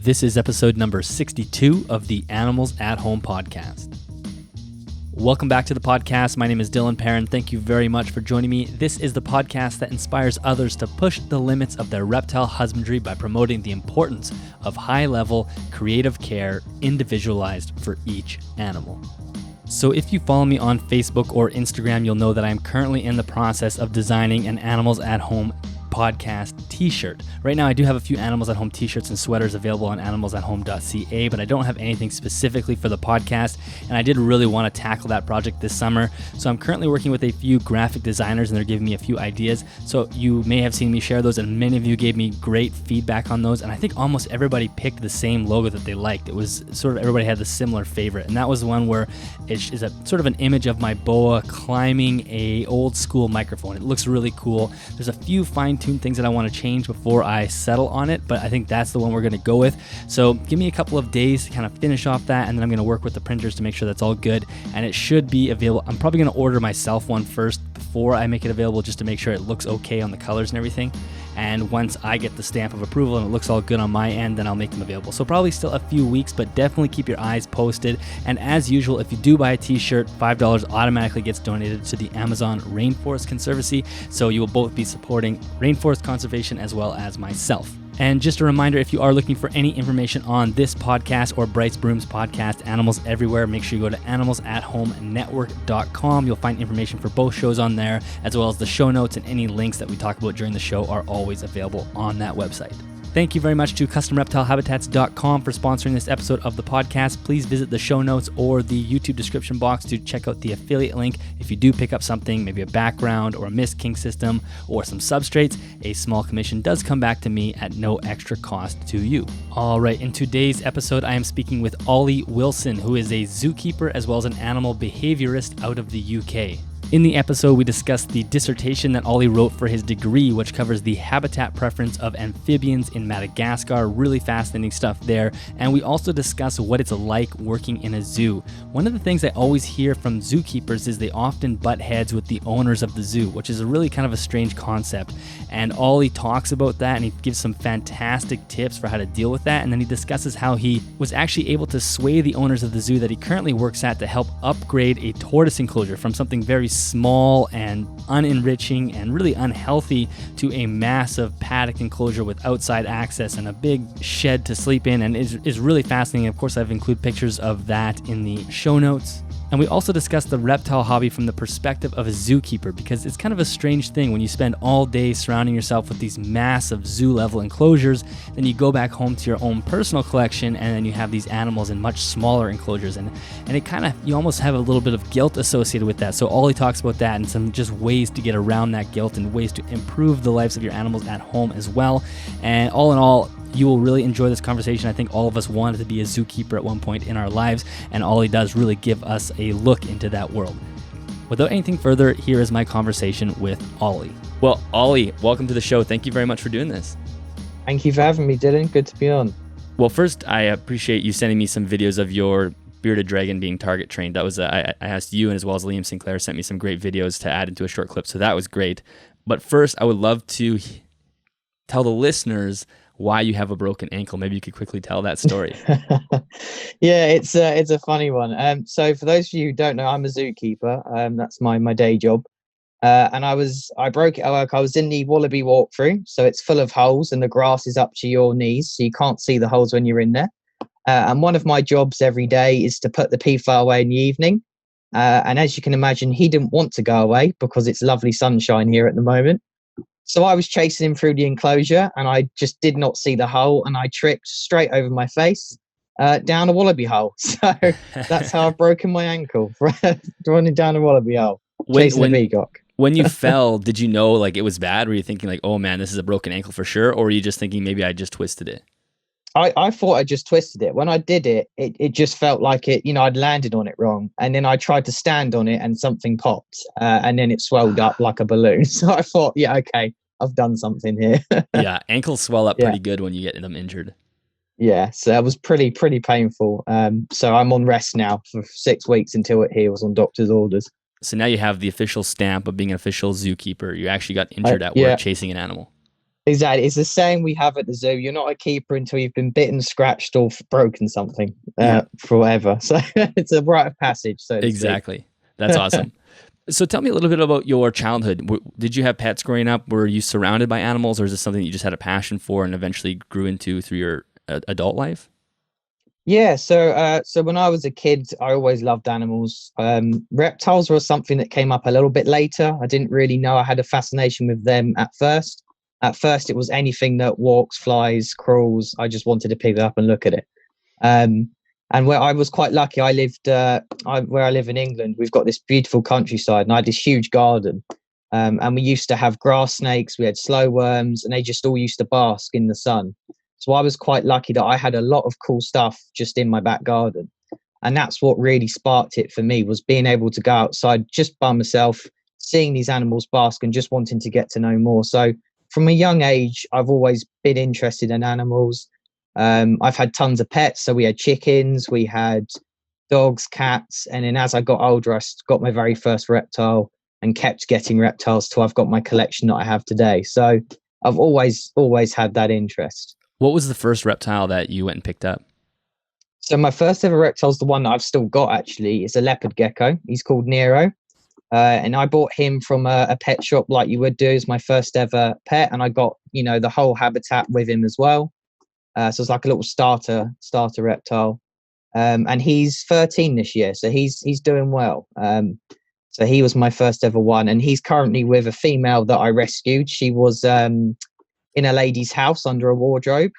This is episode number 62 of the Animals at Home podcast. Welcome back to the podcast. My name is Dylan Perrin. Thank you very much for joining me. This is the podcast that inspires others to push the limits of their reptile husbandry by promoting the importance of high-level, creative care individualized for each animal. So if you follow me on Facebook or Instagram, you'll know that I'm currently in the process of designing an Animals at Home podcast t-shirt. Right now I do have a few Animals at Home t-shirts and sweaters available on animalsathome.ca, but I don't have anything specifically for the podcast, and I did really want to tackle that project this summer. So I'm currently working with a few graphic designers and they're giving me a few ideas. So you may have seen me share those, and many of you gave me great feedback on those, and I think almost everybody picked the same logo that they liked. It was sort of everybody had the similar favorite, and that was the one where it is a sort of an image of my boa climbing a old school microphone. It looks really cool. There's a few fine-tuned things that I want to change before I settle on it, but I think that's the one we're going to go with. So give me a couple of days to kind of finish off that, and then I'm going to work with the printers to make sure that's all good, and it should be available. I'm probably going to order myself one first before I make it available, just to make sure it looks okay on the colors and everything. And once I get the stamp of approval and it looks all good on my end, then I'll make them available. So probably still a few weeks, but definitely keep your eyes posted. And as usual, if you do buy a t-shirt, $5 automatically gets donated to the Amazon Rainforest Conservancy. So you will both be supporting rainforest conservation as well as myself. And just a reminder, if you are looking for any information on this podcast or Bryce Broom's podcast, Animals Everywhere, make sure you go to animalsathomenetwork.com. You'll find information for both shows on there, as well as the show notes, and any links that we talk about during the show are always available on that website. Thank you very much to CustomReptileHabitats.com for sponsoring this episode of the podcast. Please visit the show notes or the YouTube description box to check out the affiliate link. If you do pick up something, maybe a background or a mist king system or some substrates, a small commission does come back to me at no extra cost to you. All right, in today's episode, I am speaking with Olly Wilson, who is a zookeeper as well as an animal behaviorist out of the UK. In the episode, we discussed the dissertation that Olly wrote for his degree, which covers the habitat preference of amphibians in Madagascar. Really fascinating stuff there. And we also discuss what it's like working in a zoo. One of the things I always hear from zookeepers is they often butt heads with the owners of the zoo, which is a really kind of a strange concept. And Olly talks about that, and he gives some fantastic tips for how to deal with that. And then he discusses how he was actually able to sway the owners of the zoo that he currently works at to help upgrade a tortoise enclosure from something very small and unenriching and really unhealthy to a massive paddock enclosure with outside access and a big shed to sleep in, and is really fascinating. Of course, I've included pictures of that in the show notes. And we also discussed the reptile hobby from the perspective of a zookeeper, because it's kind of a strange thing when you spend all day surrounding yourself with these massive zoo-level enclosures, then you go back home to your own personal collection, and then you have these animals in much smaller enclosures, and it kind of, you almost have a little bit of guilt associated with that. So Olly talks about that and some just ways to get around that guilt and ways to improve the lives of your animals at home as well. And all in all, you will really enjoy this conversation. I think all of us wanted to be a zookeeper at one point in our lives, and Olly does really give us a look into that world. Without anything further, here is my conversation with Olly. Well, Olly, welcome to the show. Thank you very much for doing this. Thank you for having me, Dylan. Good to be on. Well, first, I appreciate you sending me some videos of your bearded dragon being target trained. That was I asked you, and as well as Liam Sinclair sent me some great videos to add into a short clip, so that was great. But first, I would love to tell the listeners why you have a broken ankle. Maybe you could quickly tell that story. Yeah, it's a funny one. So for those of you who don't know, I'm a zookeeper. That's my day job. And I broke it at work. I was in the wallaby walkthrough, so it's full of holes and the grass is up to your knees, so you can't see the holes when you're in there. And one of my jobs every day is to put the PFAR away in the evening. And as you can imagine, he didn't want to go away because it's lovely sunshine here at the moment. So I was chasing him through the enclosure, and I just did not see the hole, and I tripped straight over my face down a wallaby hole. So that's how I've broken my ankle, running down a wallaby hole, chasing a peacock. When you fell, did you know like it was bad? Were you thinking like, oh man, this is a broken ankle for sure? Or were you just thinking maybe I just twisted it? I thought I just twisted it. When I did it, it just felt like it, I'd landed on it wrong. And then I tried to stand on it and something popped and then it swelled up like a balloon. So I thought, yeah, okay, I've done something here. Yeah, ankles swell up pretty good when you get them injured. Yeah, so that was pretty painful. So I'm on rest now for 6 weeks until it heals on doctor's orders. So now you have the official stamp of being an official zookeeper. You actually got injured at work chasing an animal. Exactly. It's the same we have at the zoo. You're not a keeper until you've been bitten, scratched, or broken something Yeah, forever. So it's a rite of passage, so to speak. exactly. That's awesome. So tell me a little bit about your childhood. Did you have pets growing up? Were you surrounded by animals, or is this something that you just had a passion for and eventually grew into through your adult life? Yeah, so when I was a kid, I always loved animals. Reptiles were something that came up a little bit later. I didn't really know I had a fascination with them at first. At first, it was anything that walks, flies, crawls. I just wanted to pick it up and look at it. Um, and where I was quite lucky, I lived where I live in England. We've got this beautiful countryside, and I had this huge garden. And we used to have grass snakes, we had slow worms, and they just all used to bask in the sun. So I was quite lucky that I had a lot of cool stuff just in my back garden. And that's what really sparked it for me, was being able to go outside just by myself, seeing these animals bask and just wanting to get to know more. So from a young age, I've always been interested in animals. I've had tons of pets. So we had chickens, we had dogs, cats. And then as I got older, got my very first reptile and kept getting reptiles till I've got my collection that I have today. So I've always had that interest. What was the first reptile that you went and picked up? So my first ever reptile is the one that I've still got, actually. It's a leopard gecko. He's called Nero. And I bought him from a pet shop like you would do. It's my first ever pet. And I got, the whole habitat with him as well. So it's like a little starter reptile. And he's 13 this year. So he's doing well. So he was my first ever one. And he's currently with a female that I rescued. She was in a lady's house under a wardrobe.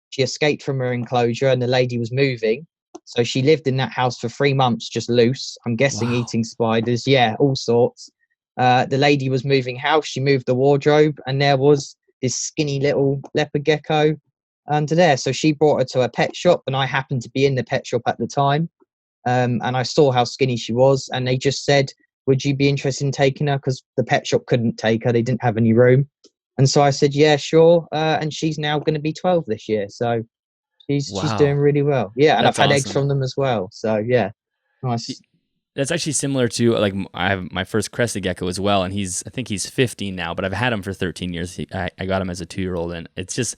She escaped from her enclosure and the lady was moving. So she lived in that house for 3 months, just loose. I'm guessing Wow. eating spiders. Yeah, all sorts. The lady was moving house. She moved the wardrobe and there was this skinny little leopard gecko under there. So she brought her to a pet shop and I happened to be in the pet shop at the time. And I saw how skinny she was. And they just said, would you be interested in taking her? Because the pet shop couldn't take her. They didn't have any room. And so I said, yeah, sure. And she's now going to be 12 this year. So she's doing Wow. really well. Yeah. And I've That's had eggs awesome. from them as well. So yeah, nice. That's actually similar to like I have my first crested gecko as well, and I think he's 15 now, but I've had him for 13 years. I got him as a 2-year-old, and it's just,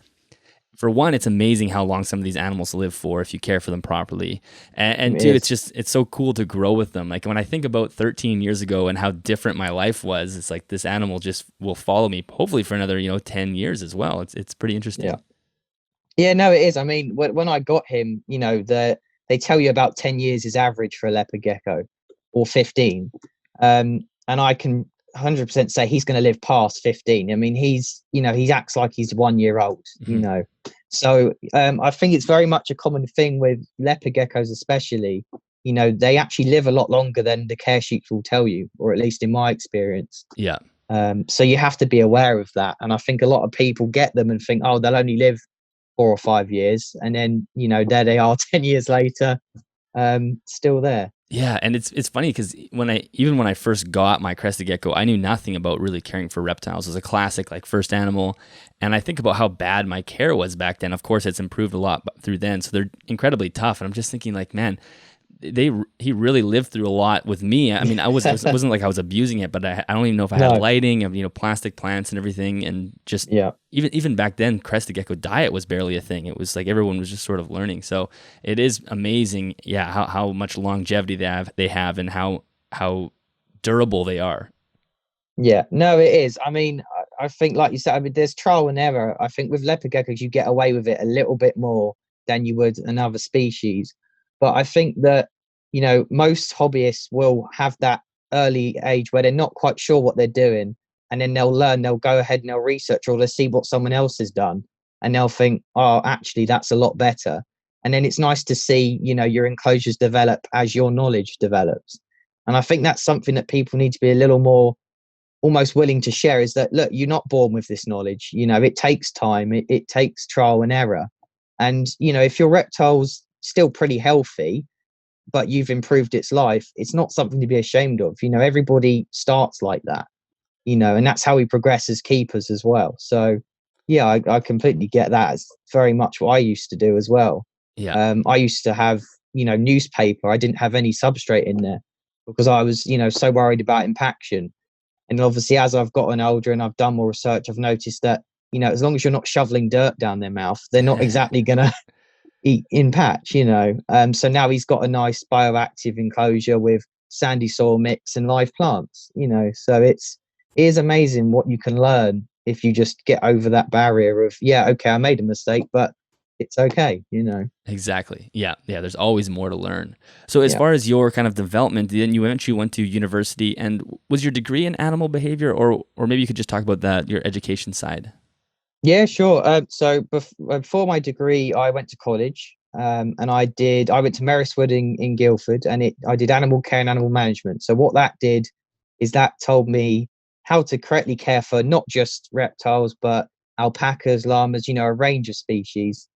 for one, it's amazing how long some of these animals live for if you care for them properly. And two, it's so cool to grow with them. Like when I think about 13 years ago and how different my life was, it's like this animal just will follow me hopefully for another, 10 years as well. It's pretty interesting. Yeah. Yeah, no, it is. I mean, when I got him, they tell you about 10 years is average for a leopard gecko, or 15. And I can 100% say he's going to live past 15. I mean, he acts like he's 1 year old, Mm-hmm. So I think it's very much a common thing with leopard geckos, especially. They actually live a lot longer than the care sheets will tell you, or at least in my experience. Yeah. So you have to be aware of that. And I think a lot of people get them and think, oh, they'll only live 4 or 5 years. And then, there they are 10 years later, still there. Yeah, and it's funny because when I first got my crested gecko, I knew nothing about really caring for reptiles. It was a classic like first animal, and I think about how bad my care was back then. Of course, it's improved a lot through then, so they're incredibly tough. And I'm just thinking like, man, he really lived through a lot with me. I mean, it wasn't like I was abusing it, but I don't even know if I had No. lighting of plastic plants and everything, and just Yeah. even back then, crested gecko diet was barely a thing. It was like everyone was just sort of learning. So it is amazing, yeah, how much longevity they have, and how durable they are. Yeah, no, it is. I mean, I think, like you said, I mean, there's trial and error. I think with leopard geckos, you get away with it a little bit more than you would another species. But I think that, most hobbyists will have that early age where they're not quite sure what they're doing. And then they'll learn, they'll go ahead and they'll research, or they'll see what someone else has done. And they'll think, oh, actually, that's a lot better. And then it's nice to see, your enclosures develop as your knowledge develops. And I think that's something that people need to be a little more almost willing to share, is that, look, you're not born with this knowledge. It takes time, it takes trial and error. And if your reptile's still pretty healthy but you've improved its life, it's not something to be ashamed of. Everybody starts like that, and that's how we progress as keepers as well. So yeah, I completely get that. It's very much what I used to do as well. Yeah. I used to have newspaper. I didn't have any substrate in there because I was so worried about impaction. And obviously, as I've gotten older and I've done more research, I've noticed that as long as you're not shoveling dirt down their mouth, they're not exactly going to eat in patch. So now he's got a nice bioactive enclosure with sandy soil mix and live plants. So it is amazing what you can learn if you just get over that barrier of, okay, I made a mistake, but it's okay. Exactly. Yeah. There's always more to learn. So as far as your kind of development, then you eventually went to university, and was your degree in animal behavior, or maybe you could just talk about that, your education side? Yeah, sure. So before my degree, I went to college, and I went to Merriswood in Guildford, and I did animal care and animal management. So what that did is that told me how to correctly care for not just reptiles, but alpacas, llamas, a range of species.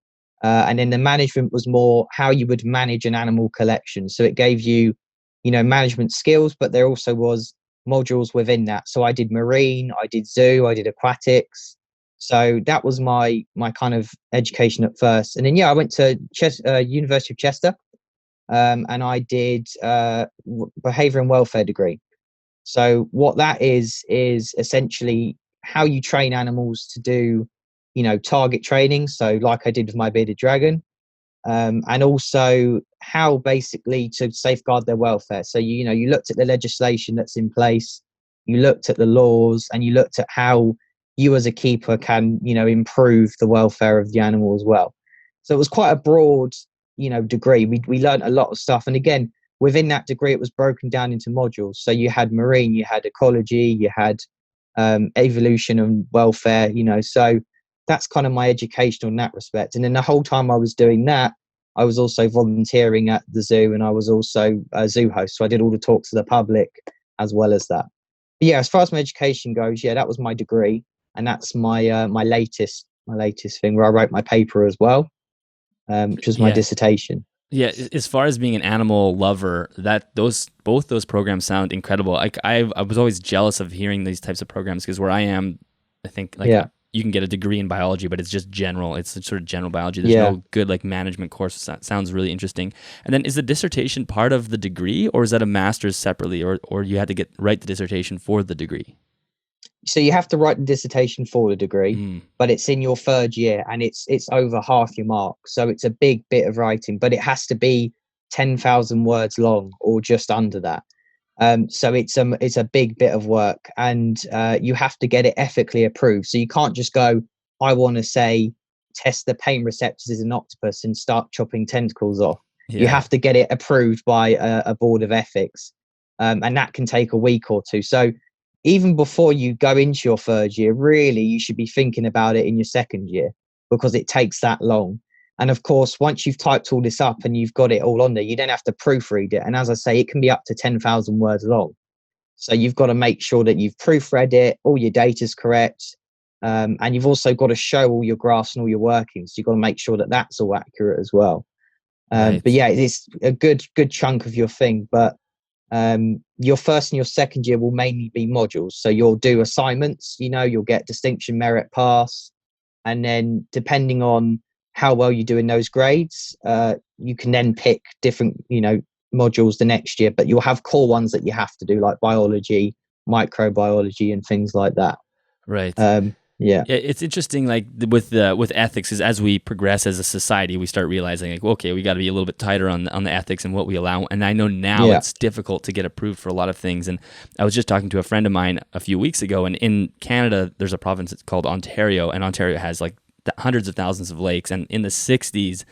And then the management was more how you would manage an animal collection. So it gave you, management skills, but there also was modules within that. So I did marine, I did zoo, I did aquatics. So that was my kind of education at first. And then, I went to University of Chester, and I did behavior and welfare degree. So what that is essentially how you train animals to do, target training. So like I did with my bearded dragon, and also how basically to safeguard their welfare. So, you looked at the legislation that's in place, you looked at the laws, and you looked at how you as a keeper can, improve the welfare of the animal as well. So it was quite a broad, degree. We learned a lot of stuff. And again, within that degree, it was broken down into modules. So you had marine, you had ecology, you had evolution and welfare, so that's kind of my education in that respect. And then the whole time I was doing that, I was also volunteering at the zoo, and I was also a zoo host. So I did all the talks to the public as well as that. But yeah, as far as my education goes, that was my degree. And that's my my latest thing, where I wrote my paper as well, which was my dissertation. Yeah, as far as being an animal lover, both those programs sound incredible. I was always jealous of hearing these types of programs, because where I am, I think you can get a degree in biology, but it's just general. It's sort of general biology. There's no good management course. That sounds really interesting. And then is the dissertation part of the degree, or is that a master's separately, or you had to write the dissertation for the degree? So you have to write the dissertation for the degree, but it's in your third year, and it's over half your mark. So it's a big bit of writing, but it has to be 10,000 words long or just under that. So it's a big bit of work, and you have to get it ethically approved. So you can't just go, I want to say, test the pain receptors as an octopus and start chopping tentacles off. You have to get it approved by a board of ethics, and that can take a week or two. So even before you go into your third year, really, you should be thinking about it in your second year, because it takes that long. And of course, once you've typed all this up and you've got it all on there, you don't have to proofread it. And as I say, it can be up to 10,000 words long. So you've got to make sure that you've proofread it, all your data's correct. And you've also got to show all your graphs and all your workings. You've got to make sure that that's all accurate as well. Right. But yeah, it's a good chunk of your thing. But your first and your second year will mainly be modules. So you'll do assignments, you'll get distinction, merit, pass. And then depending on how well you do in those grades, you can then pick different, modules the next year, but you'll have core ones that you have to do, like biology, microbiology, and things like that. Right. Yeah, it's interesting, with ethics, is as we progress as a society, we start realizing okay, we got to be a little bit tighter on the ethics and what we allow. And I know now it's difficult to get approved for a lot of things. And I was just talking to a friend of mine a few weeks ago, and in Canada, there's a province that's called Ontario, and Ontario has hundreds of thousands of lakes. And in the 60s,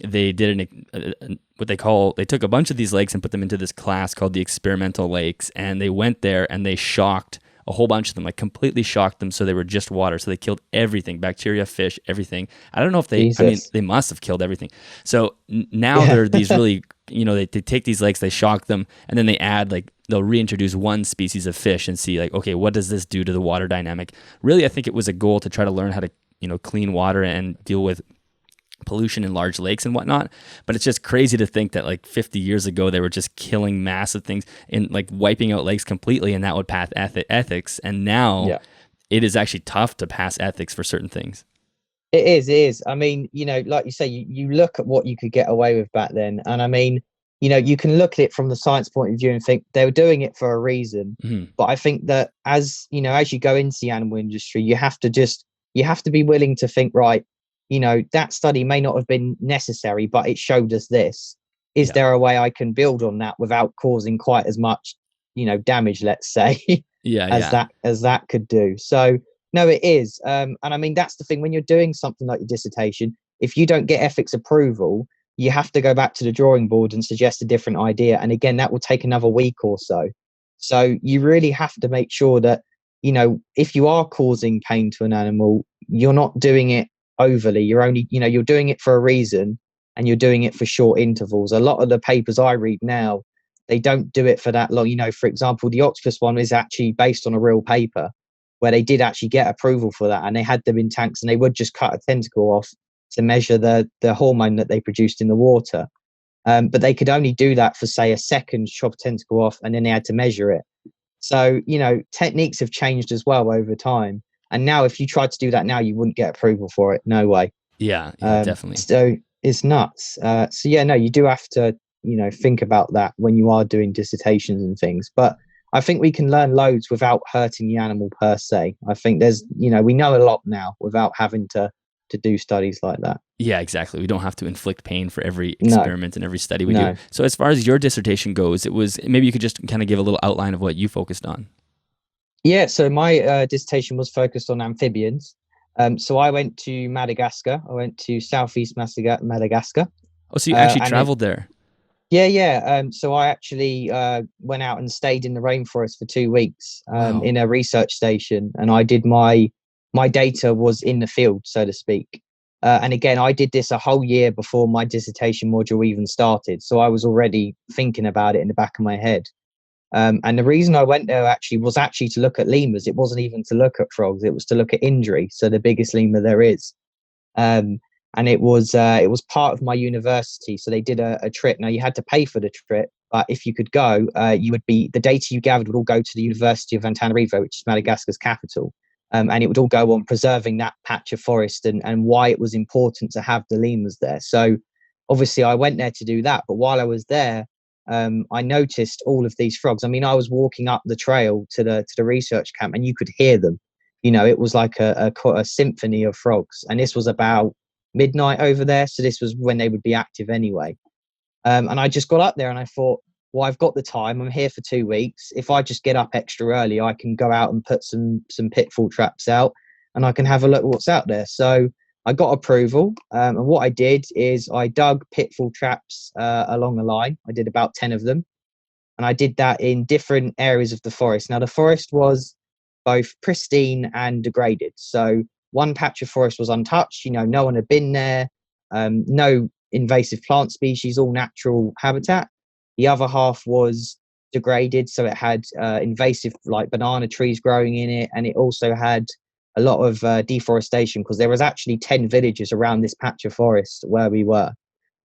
they did they took a bunch of these lakes and put them into this class called the experimental lakes, and they went there and they shocked a whole bunch of them, completely shocked them, so they were just water. So they killed everything, bacteria, fish, everything. I don't know if they must have killed everything. So now they're these really, they take these lakes, they shock them, and then they add, they'll reintroduce one species of fish and see, okay, what does this do to the water dynamic? Really, I think it was a goal to try to learn how to, clean water and deal with pollution in large lakes and whatnot. But it's just crazy to think that 50 years ago they were just killing massive things and wiping out lakes completely, and that would pass ethics. And now it is actually tough to pass ethics for certain things. It is. I mean, like you say, you look at what you could get away with back then, and I mean, you can look at it from the science point of view and think they were doing it for a reason. But I think that as you go into the animal industry, you have to just you have to be willing to think, right, that study may not have been necessary, but it showed us this. Is there a way I can build on that without causing quite as much, damage, let's say, as that could do? So no, it is. And I mean, that's the thing, when you're doing something like your dissertation, if you don't get ethics approval, you have to go back to the drawing board and suggest a different idea. And again, that will take another week or so. So you really have to make sure that, if you are causing pain to an animal, you're not doing it overly. You're only, you're doing it for a reason, and you're doing it for short intervals. A lot of the papers I read now, they don't do it for that long. For example, the octopus one is actually based on a real paper where they did actually get approval for that, and they had them in tanks, and they would just cut a tentacle off to measure the hormone that they produced in the water. But they could only do that for, say, a second, chop a tentacle off, and then they had to measure it. So, techniques have changed as well over time. And now if you tried to do that now, you wouldn't get approval for it. No way. Yeah, definitely. So it's nuts. So yeah, no, you do have to, think about that when you are doing dissertations and things. But I think we can learn loads without hurting the animal per se. I think there's, we know a lot now without having to do studies like that. Yeah, exactly. We don't have to inflict pain for every experiment and every study we do. So as far as your dissertation goes, maybe you could just kind of give a little outline of what you focused on. Yeah, so my dissertation was focused on amphibians. So I went to Madagascar. I went to southeast Madagascar. Oh, so you actually traveled there? Yeah. So I actually went out and stayed in the rainforest for 2 weeks in a research station, and I did my data was in the field, so to speak. And again, I did this a whole year before my dissertation module even started. So I was already thinking about it in the back of my head. And the reason I went there was to look at lemurs. It wasn't even to look at frogs. It was to look at injury. So the biggest lemur there is. And it was part of my university. So they did a trip. Now you had to pay for the trip, but if you could go, the data you gathered would all go to the University of Antananarivo, which is Madagascar's capital. And it would all go on preserving that patch of forest and why it was important to have the lemurs there. So obviously I went there to do that. But while I was there, I noticed all of these frogs. I mean, I was walking up the trail to the research camp, and you could hear them. It was like a symphony of frogs. And this was about midnight over there. So this was when they would be active anyway. And I just got up there and I thought, well, I've got the time. I'm here for 2 weeks. If I just get up extra early, I can go out and put some pitfall traps out, and I can have a look at what's out there. So I got approval. And what I did is I dug pitfall traps along a line. I did about 10 of them. And I did that in different areas of the forest. Now, the forest was both pristine and degraded. So one patch of forest was untouched. No one had been there. No invasive plant species, all natural habitat. The other half was degraded, so it had invasive like banana trees growing in it, and it also had a lot of deforestation because there was actually 10 villages around this patch of forest where we were.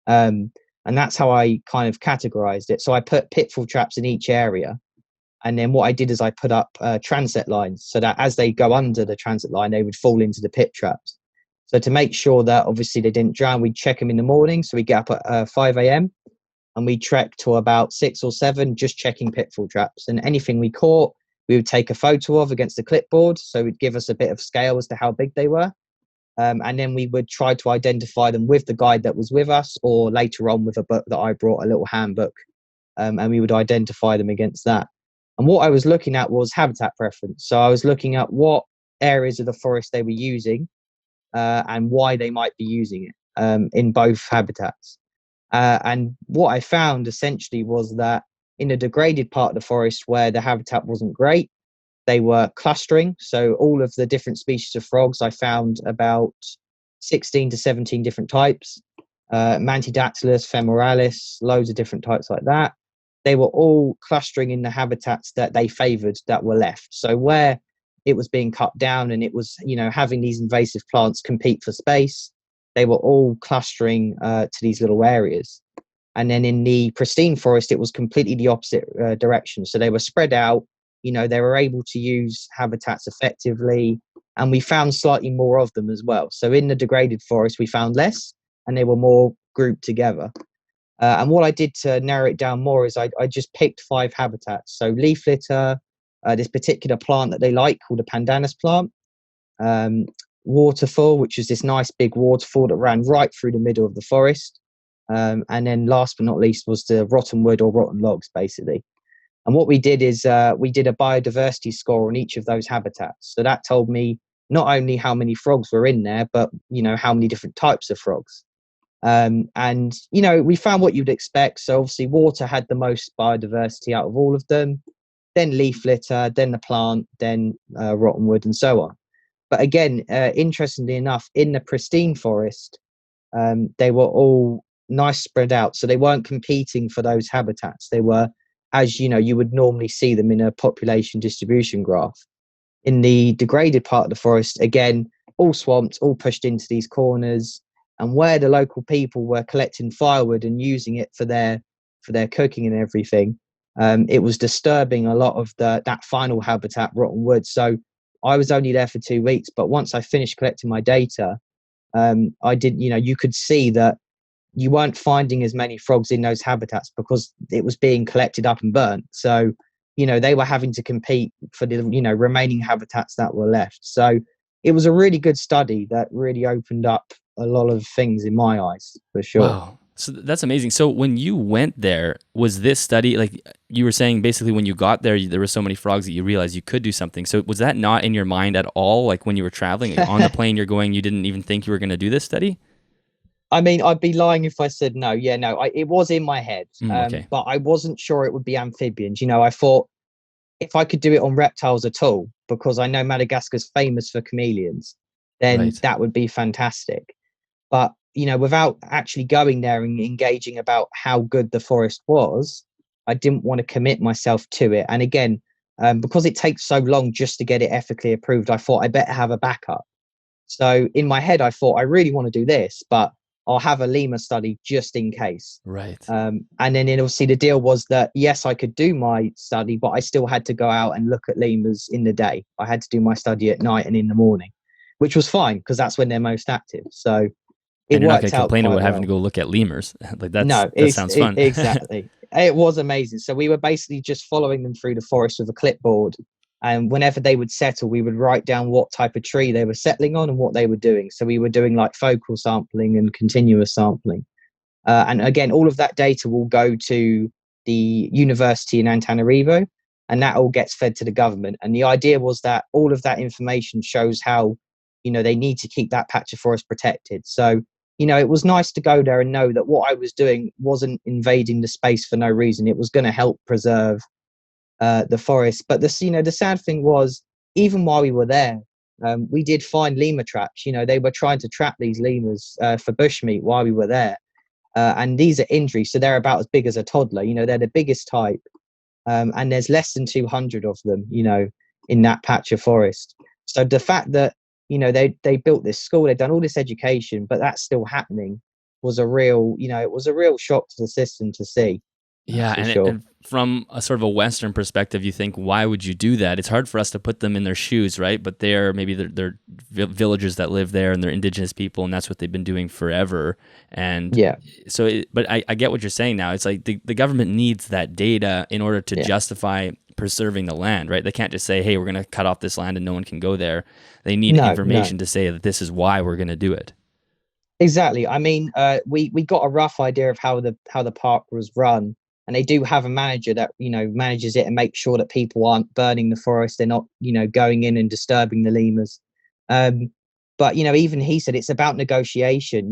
And that's how I kind of categorized it. So I put pitfall traps in each area, and then what I did is I put up transit lines so that as they go under the transit line, they would fall into the pit traps. So to make sure that obviously they didn't drown, we'd check them in the morning. So we get up at 5 a.m. and we trek to about 6 or 7, just checking pitfall traps. And anything we caught, we would take a photo of against the clipboard. So it'd give us a bit of scale as to how big they were. And then we would try to identify them with the guide that was with us, or later on with a book that I brought, a little handbook. And we would identify them against that. And what I was looking at was habitat preference. So I was looking at what areas of the forest they were using and why they might be using it in both habitats. And what I found essentially was that in the degraded part of the forest where the habitat wasn't great, they were clustering. So all of the different species of frogs, I found about 16 to 17 different types, Mantidactylus, femoralis, loads of different types like that. They were all clustering in the habitats that they favored that were left. So where it was being cut down and it was, having these invasive plants compete for space, they were all clustering to these little areas. And then in the pristine forest, it was completely the opposite direction. So they were spread out, they were able to use habitats effectively, and we found slightly more of them as well. So in the degraded forest, we found less, and they were more grouped together. And what I did to narrow it down more is I just picked 5 habitats. So leaf litter, this particular plant that they like called a pandanus plant, waterfall, which was this nice big waterfall that ran right through the middle of the forest. And then last but not least was the rotten wood or rotten logs, basically. And what we did is we did a biodiversity score on each of those habitats. So that told me not only how many frogs were in there, but, how many different types of frogs. And, we found what you'd expect. So obviously water had the most biodiversity out of all of them, then leaf litter, then the plant, then rotten wood and so on. But again, interestingly enough, in the pristine forest, they were all nice spread out. So they weren't competing for those habitats. They were, as you would normally see them in a population distribution graph. In the degraded part of the forest, again, all swamped, all pushed into these corners. And where the local people were collecting firewood and using it for their cooking and everything, it was disturbing a lot of that final habitat, rotten wood. So I was only there for 2 weeks, but once I finished collecting my data, I did, you could see that you weren't finding as many frogs in those habitats because it was being collected up and burnt. So, they were having to compete for the, remaining habitats that were left. So it was a really good study that really opened up a lot of things in my eyes, for sure. Wow. So that's amazing. So when you went there, was this study, like you were saying, basically when you got there, there were so many frogs that you realized you could do something. So was that not in your mind at all? Like when you were traveling on the plane, you're going, you didn't even think you were going to do this study? I mean, I'd be lying if I said no. Yeah, no, it was in my head, Okay. but I wasn't sure it would be amphibians. I thought if I could do it on reptiles at all, because I know Madagascar's famous for chameleons, then Right. that would be fantastic. But, without actually going there and engaging about how good the forest was, I didn't want to commit myself to it. And again, because it takes so long just to get it ethically approved, I thought I better have a backup. So in my head, I thought I really want to do this, but I'll have a lemur study just in case. Right. And then obviously the deal was that, yes, I could do my study, but I still had to go out and look at lemurs in the day. I had to do my study at night and in the morning, which was fine because that's when they're most active. So it And you're not going worked to out complain quite about having well. to go look at lemurs. Like that sounds fun. Exactly. It was amazing. So we were basically just following them through the forest with a clipboard. And whenever they would settle, we would write down what type of tree they were settling on and what they were doing. So we were doing like focal sampling and continuous sampling. And again, all of that data will go to the university in Antananarivo, and that all gets fed to the government. And the idea was that all of that information shows how, they need to keep that patch of forest protected. So, it was nice to go there and know that what I was doing wasn't invading the space for no reason. It was going to help preserve the forest. But the sad thing was, even while we were there, we did find lemur traps. They were trying to trap these lemurs for bushmeat while we were there. And these are injuries, so they're about as big as a toddler. They're the biggest type, and there's less than 200 of them, in that patch of forest. So the fact that they built this school, they've done all this education, but that's still happening was a real, it was a real shock to the system to see. Yeah, for and, sure. and from a sort of a Western perspective, you think, why would you do that? It's hard for us to put them in their shoes, right? But they're villagers that live there, and they're indigenous people, and that's what they've been doing forever. And Yeah. so, but I get what you're saying now. It's like the government needs that data in order to justify preserving the land, right? They can't just say, hey, we're going to cut off this land and no one can go there. They need information to say that this is why we're going to do it. Exactly. I mean, we got a rough idea of how the park was run, and they do have a manager that manages it and makes sure that people aren't burning the forest. They're not going in and disturbing the lemurs. But even he said it's about negotiation.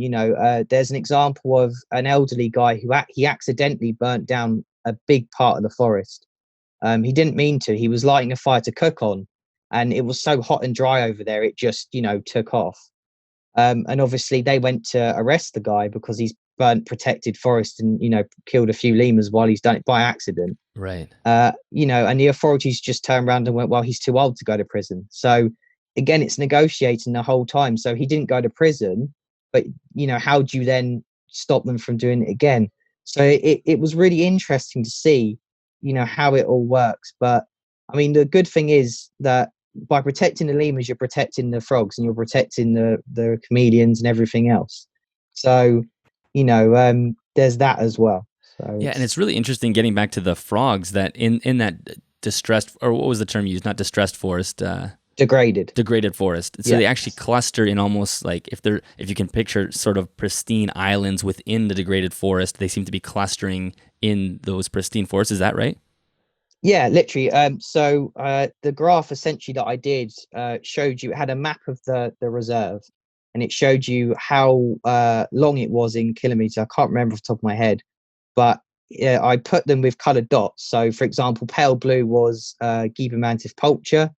There's an example of an elderly guy who he accidentally burnt down a big part of the forest. He didn't mean to. He was lighting a fire to cook on, and it was so hot and dry over there, it just took off. And obviously they went to arrest the guy because he's burnt protected forest and killed a few lemurs while he's done it by accident. Right. And the authorities just turned around and went, well, he's too old to go to prison. So again, it's negotiating the whole time. So he didn't go to prison, but how do you then stop them from doing it again? So it was really interesting to see how it all works. But I mean, the good thing is that by protecting the lemurs, you're protecting the frogs and you're protecting the chameleons and everything else. So, there's that as well. So yeah, and it's really interesting getting back to the frogs that in that distressed, or what was the term used? Not distressed forest. Degraded forest. So Yeah. they actually cluster in almost like if you can picture sort of pristine islands within the degraded forest, they seem to be clustering in those pristine forests. Is that right? Yeah, literally. So the graph essentially that I did showed you, it had a map of the reserve, and it showed you how long it was in kilometers. I can't remember off the top of my head, but yeah, I put them with coloured dots. So, for example, pale blue was Gibemantis pulcher,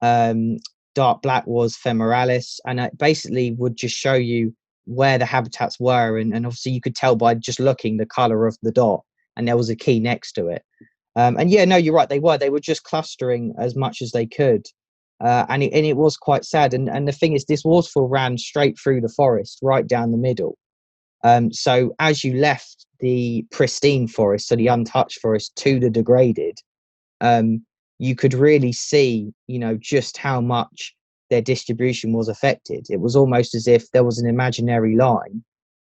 um, dark black was Femoralis, and it basically would just show you where the habitats were, and obviously you could tell by just looking the colour of the dot, and there was a key next to it. And yeah, no, you're right. They were just clustering as much as they could, and it was quite sad. And the thing is, this waterfall ran straight through the forest, right down the middle. So as you left the pristine forest, so the untouched forest, to the degraded, um, you could really see, just how much their distribution was affected. It was almost as if there was an imaginary line,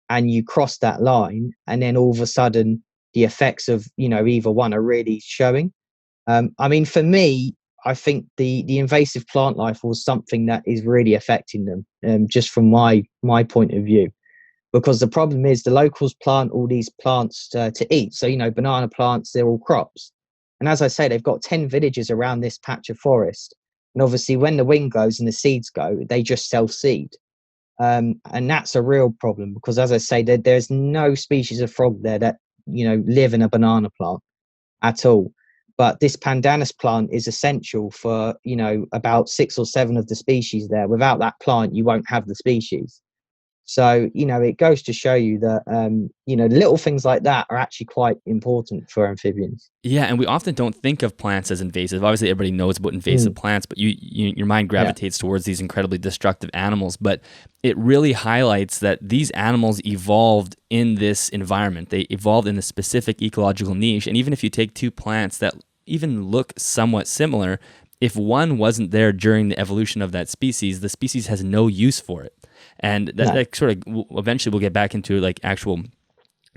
and you cross that line, and then all of a sudden the effects of either one are really showing. I mean, for me, I think the invasive plant life was something that is really affecting them, just from my point of view, because the problem is the locals plant all these plants to eat. So banana plants, they're all crops, and as I say, they've got 10 villages around this patch of forest, and obviously when the wind goes and the seeds go, they just self seed. And that's a real problem, because as I say, there's no species of frog there that live in a banana plant at all. But this pandanus plant is essential for about 6 or 7 of the species there. Without that plant, you won't have the species. So it goes to show you that little things like that are actually quite important for amphibians. Yeah, and we often don't think of plants as invasive. Obviously, everybody knows about invasive plants, but your mind gravitates towards these incredibly destructive animals. But it really highlights that these animals evolved in this environment. They evolved in a specific ecological niche. And even if you take two plants that even look somewhat similar, if one wasn't there during the evolution of that species, the species has no use for it. And that sort of eventually we'll get back into like actual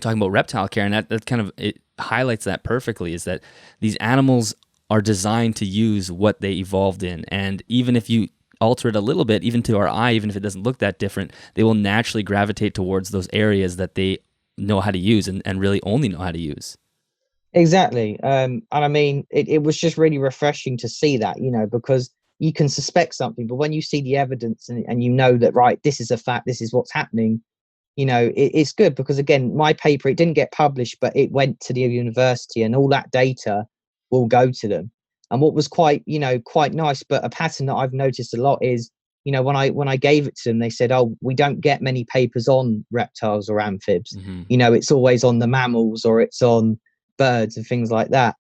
talking about reptile care, and that kind of it highlights that perfectly, is that these animals are designed to use what they evolved in, and even if you alter it a little bit, even to our eye, even if it doesn't look that different, they will naturally gravitate towards those areas that they know how to use and really only know how to use. Exactly. And I mean, it was just really refreshing to see that, because you can suspect something, but when you see the evidence and you know that, right, this is a fact, this is what's happening, it's good, because again, my paper, it didn't get published, but it went to the university, and all that data will go to them. And what was quite nice, but a pattern that I've noticed a lot is, when I gave it to them, they said, oh, we don't get many papers on reptiles or amphibs. Mm-hmm. It's always on the mammals, or it's on birds and things like that.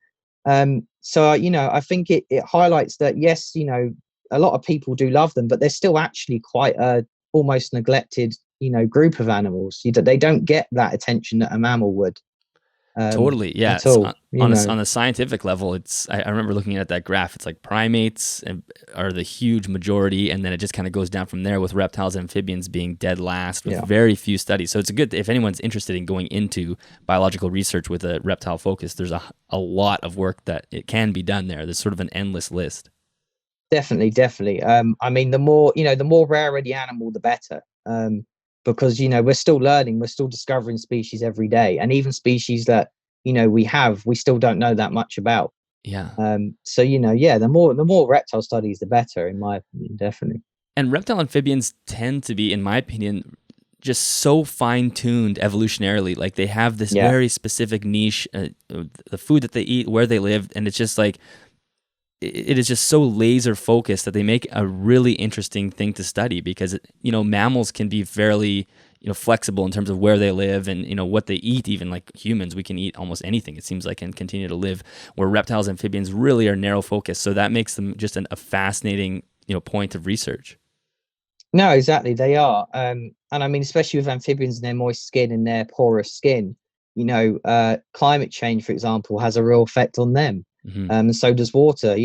So I think it highlights that, yes, a lot of people do love them, but they're still actually quite a almost neglected group of animals. They don't get that attention that a mammal would. Totally, yeah. At all, on a scientific level, I remember looking at that graph. It's like primates are the huge majority, and then it just kind of goes down from there, with reptiles and amphibians being dead last, with very few studies. So it's a good, if anyone's interested in going into biological research with a reptile focus, there's a lot of work that it can be done there. There's sort of an endless list. Definitely. I mean, the more rarer the animal, the better. Because we're still learning, we're still discovering species every day, and even species that we still don't know that much about. Yeah. So the more reptile studies, the better, in my opinion, definitely. And reptile amphibians tend to be, in my opinion, just so fine-tuned evolutionarily. Like, they have this very specific niche, the food that they eat, where they live, and it's just like, it is just so laser focused that they make a really interesting thing to study, because mammals can be fairly flexible in terms of where they live and what they eat. Even like humans, we can eat almost anything, it seems like, and continue to live, where reptiles and amphibians really are narrow focused. So that makes them just a fascinating point of research. No, exactly, they are. And I mean, especially with amphibians and their moist skin and their porous skin, climate change, for example, has a real effect on them. Mm-hmm. And so does water,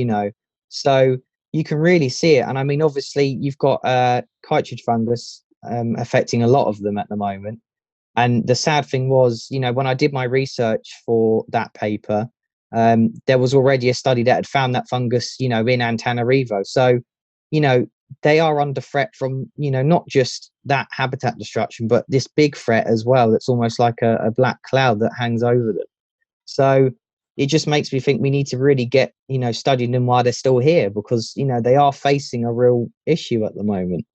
so you can really see it. And I mean, obviously you've got Cartridge fungus affecting a lot of them at the moment. And the sad thing was, when I did my research for that paper, there was already a study that had found that fungus, in Antananarivo. So they are under threat from, not just that habitat destruction, but this big threat as well. That's almost like a black cloud that hangs over them. So it just makes me think we need to really get, studying them while they're still here, because, they are facing a real issue at the moment.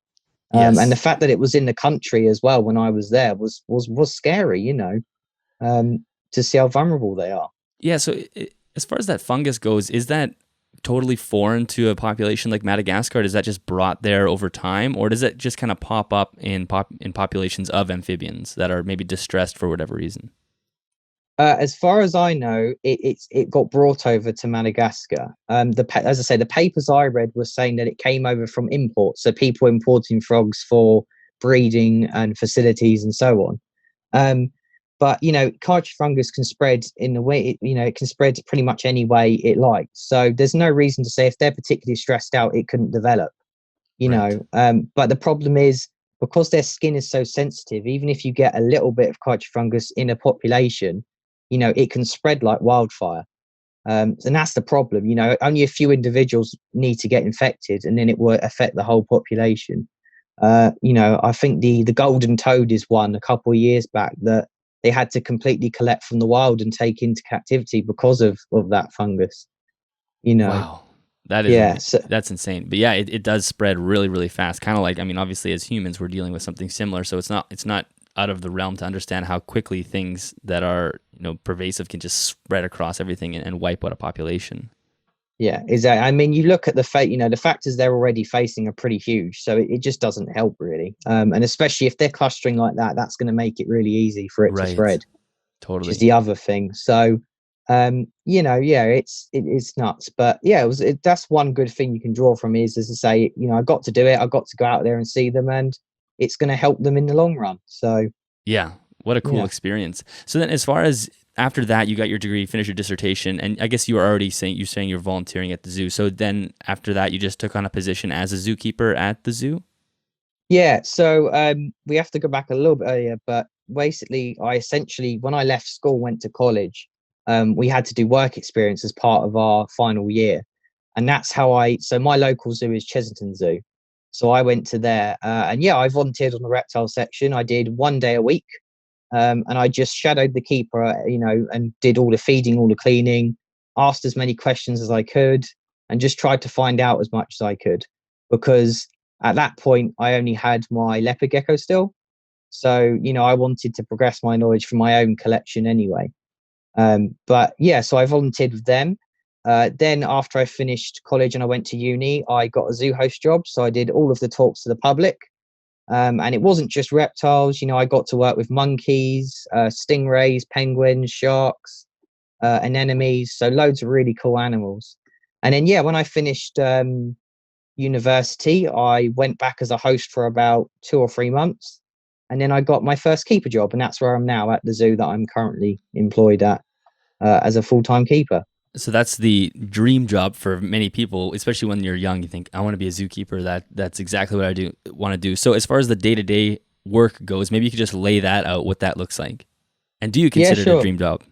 And the fact that it was in the country as well when I was there was scary, to see how vulnerable they are. Yeah. So as far as that fungus goes, is that totally foreign to a population like Madagascar? Does that just brought there over time, or does it just kind of pop up in populations of amphibians that are maybe distressed for whatever reason? As far as I know, it got brought over to Madagascar. As I say, the papers I read were saying that it came over from imports, so people importing frogs for breeding and facilities and so on. But cartridge fungus can spread in the way it can spread pretty much any way it likes. So there's no reason to say if they're particularly stressed out, it couldn't develop. But the problem is, because their skin is so sensitive, even if you get a little bit of cartridge fungus in a population, it can spread like wildfire. And that's the problem. Only a few individuals need to get infected, and then it will affect the whole population. I think the golden toad is one a couple of years back that they had to completely collect from the wild and take into captivity because of that fungus. Wow. That is, that's insane. But yeah, it does spread really, really fast. Kind of like, obviously as humans, we're dealing with something similar. So it's not out of the realm to understand how quickly things that are, pervasive can just spread across everything and wipe out a population. Yeah, exactly. You look at the the factors they're already facing are pretty huge. So it just doesn't help really. And especially if they're clustering like that, that's going to make it really easy for it to spread. Totally. Which is the other thing. So, it's nuts. But yeah, that's one good thing you can draw from is, as I say, I got to do it. I got to go out there and see them, and it's going to help them in the long run. So yeah, what a cool experience. So then, as far as after that, you got your degree, finished your dissertation, and I guess you were already saying you're volunteering at the zoo. So then after that, you just took on a position as a zookeeper at the zoo? Yeah. So we have to go back a little bit earlier, but basically, when I left school, went to college, we had to do work experience as part of our final year. And that's how so my local zoo is Chesington Zoo. So I went to there and I volunteered on the reptile section. I did 1 day a week. And I just shadowed the keeper, and did all the feeding, all the cleaning, asked as many questions as I could, and just tried to find out as much as I could, because at that point I only had my leopard gecko still. So, I wanted to progress my knowledge from my own collection anyway. So I volunteered with them. Then after I finished college and I went to uni, I got a zoo host job. So I did all of the talks to the public. And it wasn't just reptiles. I got to work with monkeys, stingrays, penguins, sharks, anemones. So loads of really cool animals. And then, when I finished university, I went back as a host for about 2 or 3 months. And then I got my first keeper job. And that's where I'm now, at the zoo that I'm currently employed at as a full-time keeper. So that's the dream job for many people, especially when you're young. You think, I want to be a zookeeper. That's exactly what I want to do. So as far as the day-to-day work goes, maybe you could just lay that out, what that looks like. And do you consider it a dream job?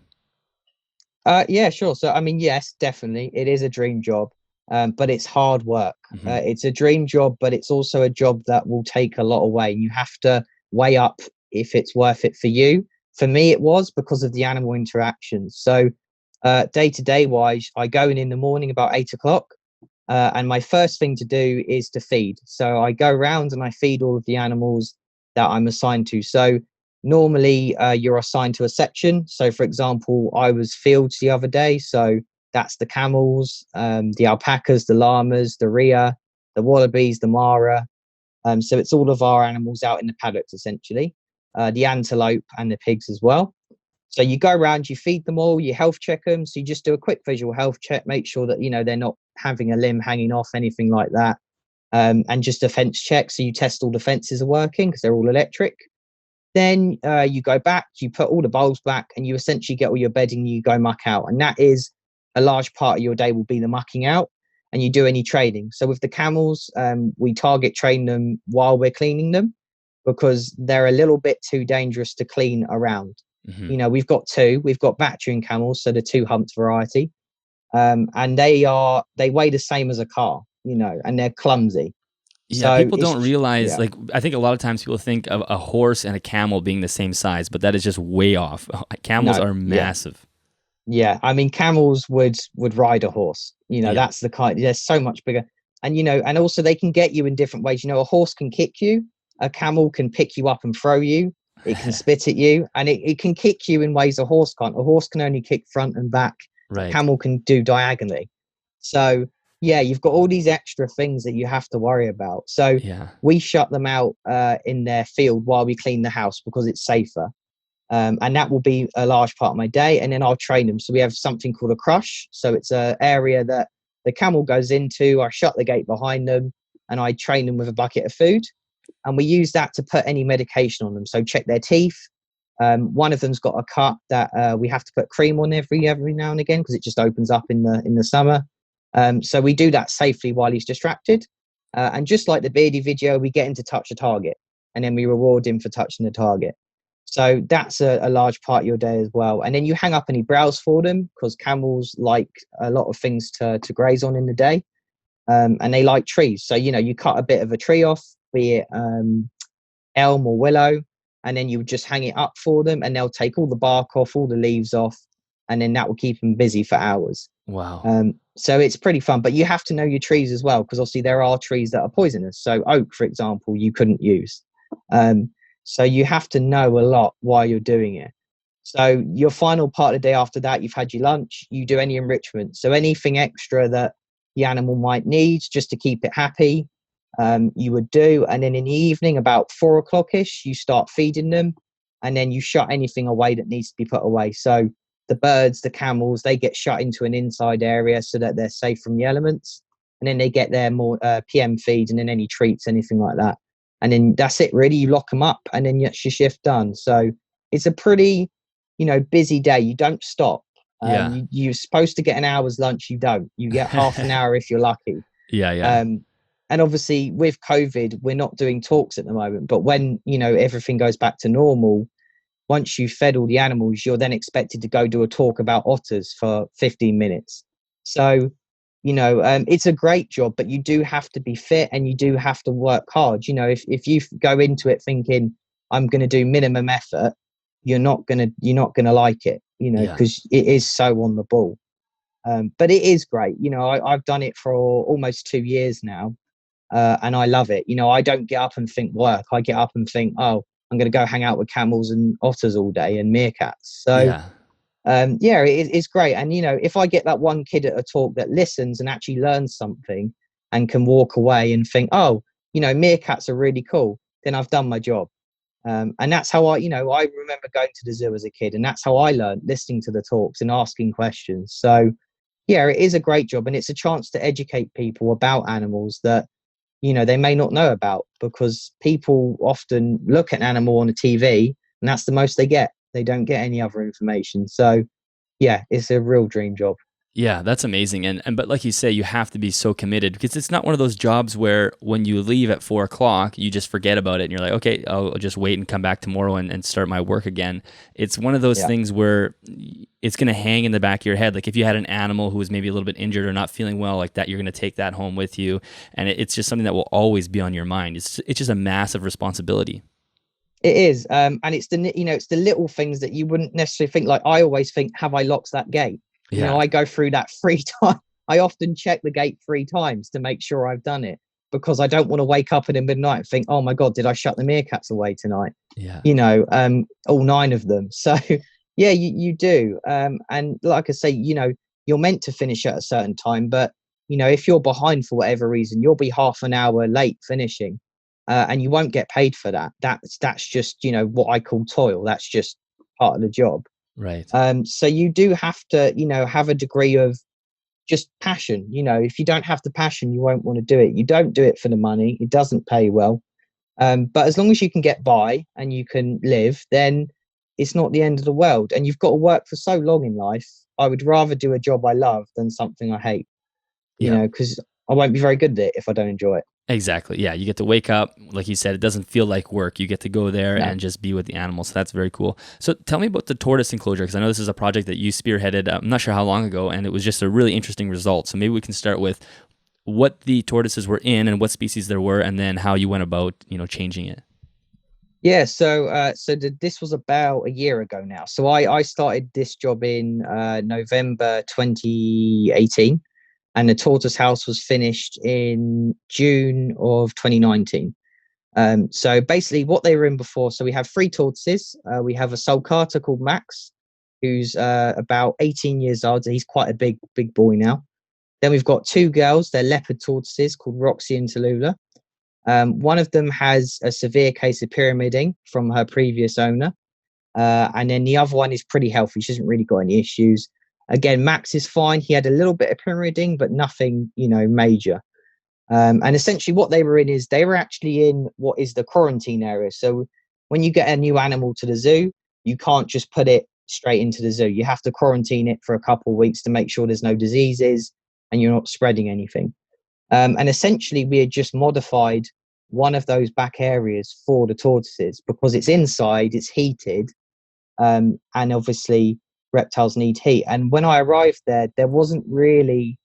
Yeah, sure. So, yes, definitely. It is a dream job, but it's hard work. Mm-hmm. It's a dream job, but it's also a job that will take a lot away. You have to weigh up if it's worth it for you. For me, it was because of the animal interactions. So, day-to-day wise, I go in the morning about 8 o'clock, and my first thing to do is to feed. So I go around and I feed all of the animals that I'm assigned to. So normally you're assigned to a section. So for example, I was fields the other day. So that's the camels, the alpacas, the llamas, the rhea, the wallabies, the mara. So it's all of our animals out in the paddocks, essentially, the antelope and the pigs as well. So you go around, you feed them all, you health check them. So you just do a quick visual health check, make sure that, they're not having a limb hanging off, anything like that. And just a fence check. So you test all the fences are working because they're all electric. Then you go back, you put all the bulbs back, and you essentially get all your bedding, you go muck out. And that is a large part of your day will be the mucking out, and you do any training. So with the camels, we target train them while we're cleaning them because they're a little bit too dangerous to clean around. Mm-hmm. We've got Bactrian camels, so the 2 humped variety. And they weigh the same as a car. and they're clumsy. Yeah, So people don't realize, yeah, like, I think a lot of times people think of a horse and a camel being the same size, but that is just way off. Camels no, are yeah, massive. yeah. I mean, camels would ride a horse. Yeah. That's the kind. They're so much bigger, and and also they can get you in different ways. A horse can kick you, a camel can pick you up and throw you. It can spit at you, and it can kick you in ways a horse can't. A horse can only kick front and back. A Right. camel can do diagonally. So yeah, you've got all these extra things that you have to worry about. So Yeah. we shut them out in their field while we clean the house because it's safer. And that will be a large part of my day. And then I'll train them. So we have something called a crush. So it's an area that the camel goes into. I shut the gate behind them and I train them with a bucket of food. And we use that to put any medication on them. So check their teeth. One of them's got a cut that we have to put cream on every now and again because it just opens up in the summer. So we do that safely while he's distracted. And just like the beardy video, we get him to touch a target and then we reward him for touching the target. So that's a large part of your day as well. And then you hang up any browse for them because camels like a lot of things to graze on in the day. And they like trees. So, you cut a bit of a tree off, be it elm or willow, and then you would just hang it up for them and they'll take all the bark off, all the leaves off, and then that will keep them busy for hours. Wow. So it's pretty fun, but you have to know your trees as well because obviously there are trees that are poisonous. So oak, for example, you couldn't use. So you have to know a lot while you're doing it. So your final part of the day after that, you've had your lunch, you do any enrichment. So anything extra that the animal might need just to keep it happy, you would do. And then in the evening, about 4 o'clock-ish, you start feeding them and then you shut anything away that needs to be put away. So the birds, the camels, they get shut into an inside area so that they're safe from the elements. And then they get their more PM feed and then any treats, anything like that. And then that's it, really. You lock them up and then that's your shift done. So it's a pretty, busy day. You don't stop. Yeah. You're supposed to get an hour's lunch. You don't. You get half an hour if you're lucky. Yeah. And obviously with COVID, we're not doing talks at the moment. But when, everything goes back to normal, once you've fed all the animals, you're then expected to go do a talk about otters for 15 minutes. So, it's a great job, but you do have to be fit and you do have to work hard. If you go into it thinking I'm going to do minimum effort, you're not going to like it, because it is so on the ball. But it is great. I've done it for almost 2 years now. And I love it. I don't get up and think work. I get up and think, oh, I'm going to go hang out with camels and otters all day and meerkats. So it's great. And if I get that one kid at a talk that listens and actually learns something and can walk away and think, oh, meerkats are really cool, then I've done my job. And that's how I remember going to the zoo as a kid, and that's how I learned, listening to the talks and asking questions. So it is a great job, and it's a chance to educate people about animals that they may not know about, because people often look at an animal on a TV and that's the most they get. They don't get any other information. So it's a real dream job. Yeah, that's amazing. But like you say, you have to be so committed, because it's not one of those jobs where when you leave at 4 o'clock, you just forget about it and you're like, okay, I'll just wait and come back tomorrow and start my work again. It's one of those things where it's going to hang in the back of your head. Like if you had an animal who was maybe a little bit injured or not feeling well like that, you're going to take that home with you. And it's just something that will always be on your mind. It's just a massive responsibility. It is. And it's the little things that you wouldn't necessarily think. Like I always think, have I locked that gate? I go through that 3 times. I often check the gate 3 times to make sure I've done it, because I don't want to wake up in the midnight and think, oh my God, did I shut the meerkats away tonight? Yeah. All 9 of them. So you do. And like I say, you're meant to finish at a certain time, but if you're behind for whatever reason, you'll be half an hour late finishing, and you won't get paid for that. That's just, what I call toil. That's just part of the job. Right. So you do have to, have a degree of just passion. If you don't have the passion, you won't want to do it. You don't do it for the money. It doesn't pay well. But as long as you can get by and you can live, then it's not the end of the world. And you've got to work for so long in life. I would rather do a job I love than something I hate, because I won't be very good at it if I don't enjoy it. Exactly. Yeah. You get to wake up, like you said, it doesn't feel like work. You get to go there and just be with the animals. So that's very cool. So tell me about the tortoise enclosure, because I know this is a project that you spearheaded, I'm not sure how long ago, and it was just a really interesting result. So maybe we can start with, what the tortoises were in and what species there were, and then how you went about, changing it. Yeah, this was about a year ago now. So I started this job in November 2018, and the tortoise house was finished in June of 2019. So basically what they were in before, so we have 3 tortoises. We have a sulcata called Max, who's about 18 years old. So he's quite a big boy now. Then we've got 2 girls. They're leopard tortoises called Roxy and Tallulah. One of them has a severe case of pyramiding from her previous owner. And then the other one is pretty healthy. She hasn't really got any issues. Again, Max is fine. He had a little bit of pyramiding, but nothing, major. And essentially what they were in is they were actually in what is the quarantine area. So when you get a new animal to the zoo, you can't just put it straight into the zoo. You have to quarantine it for a couple of weeks to make sure there's no diseases and you're not spreading anything. And essentially we had just modified one of those back areas for the tortoises because it's inside, it's heated, and obviously reptiles need heat. And when I arrived there wasn't really,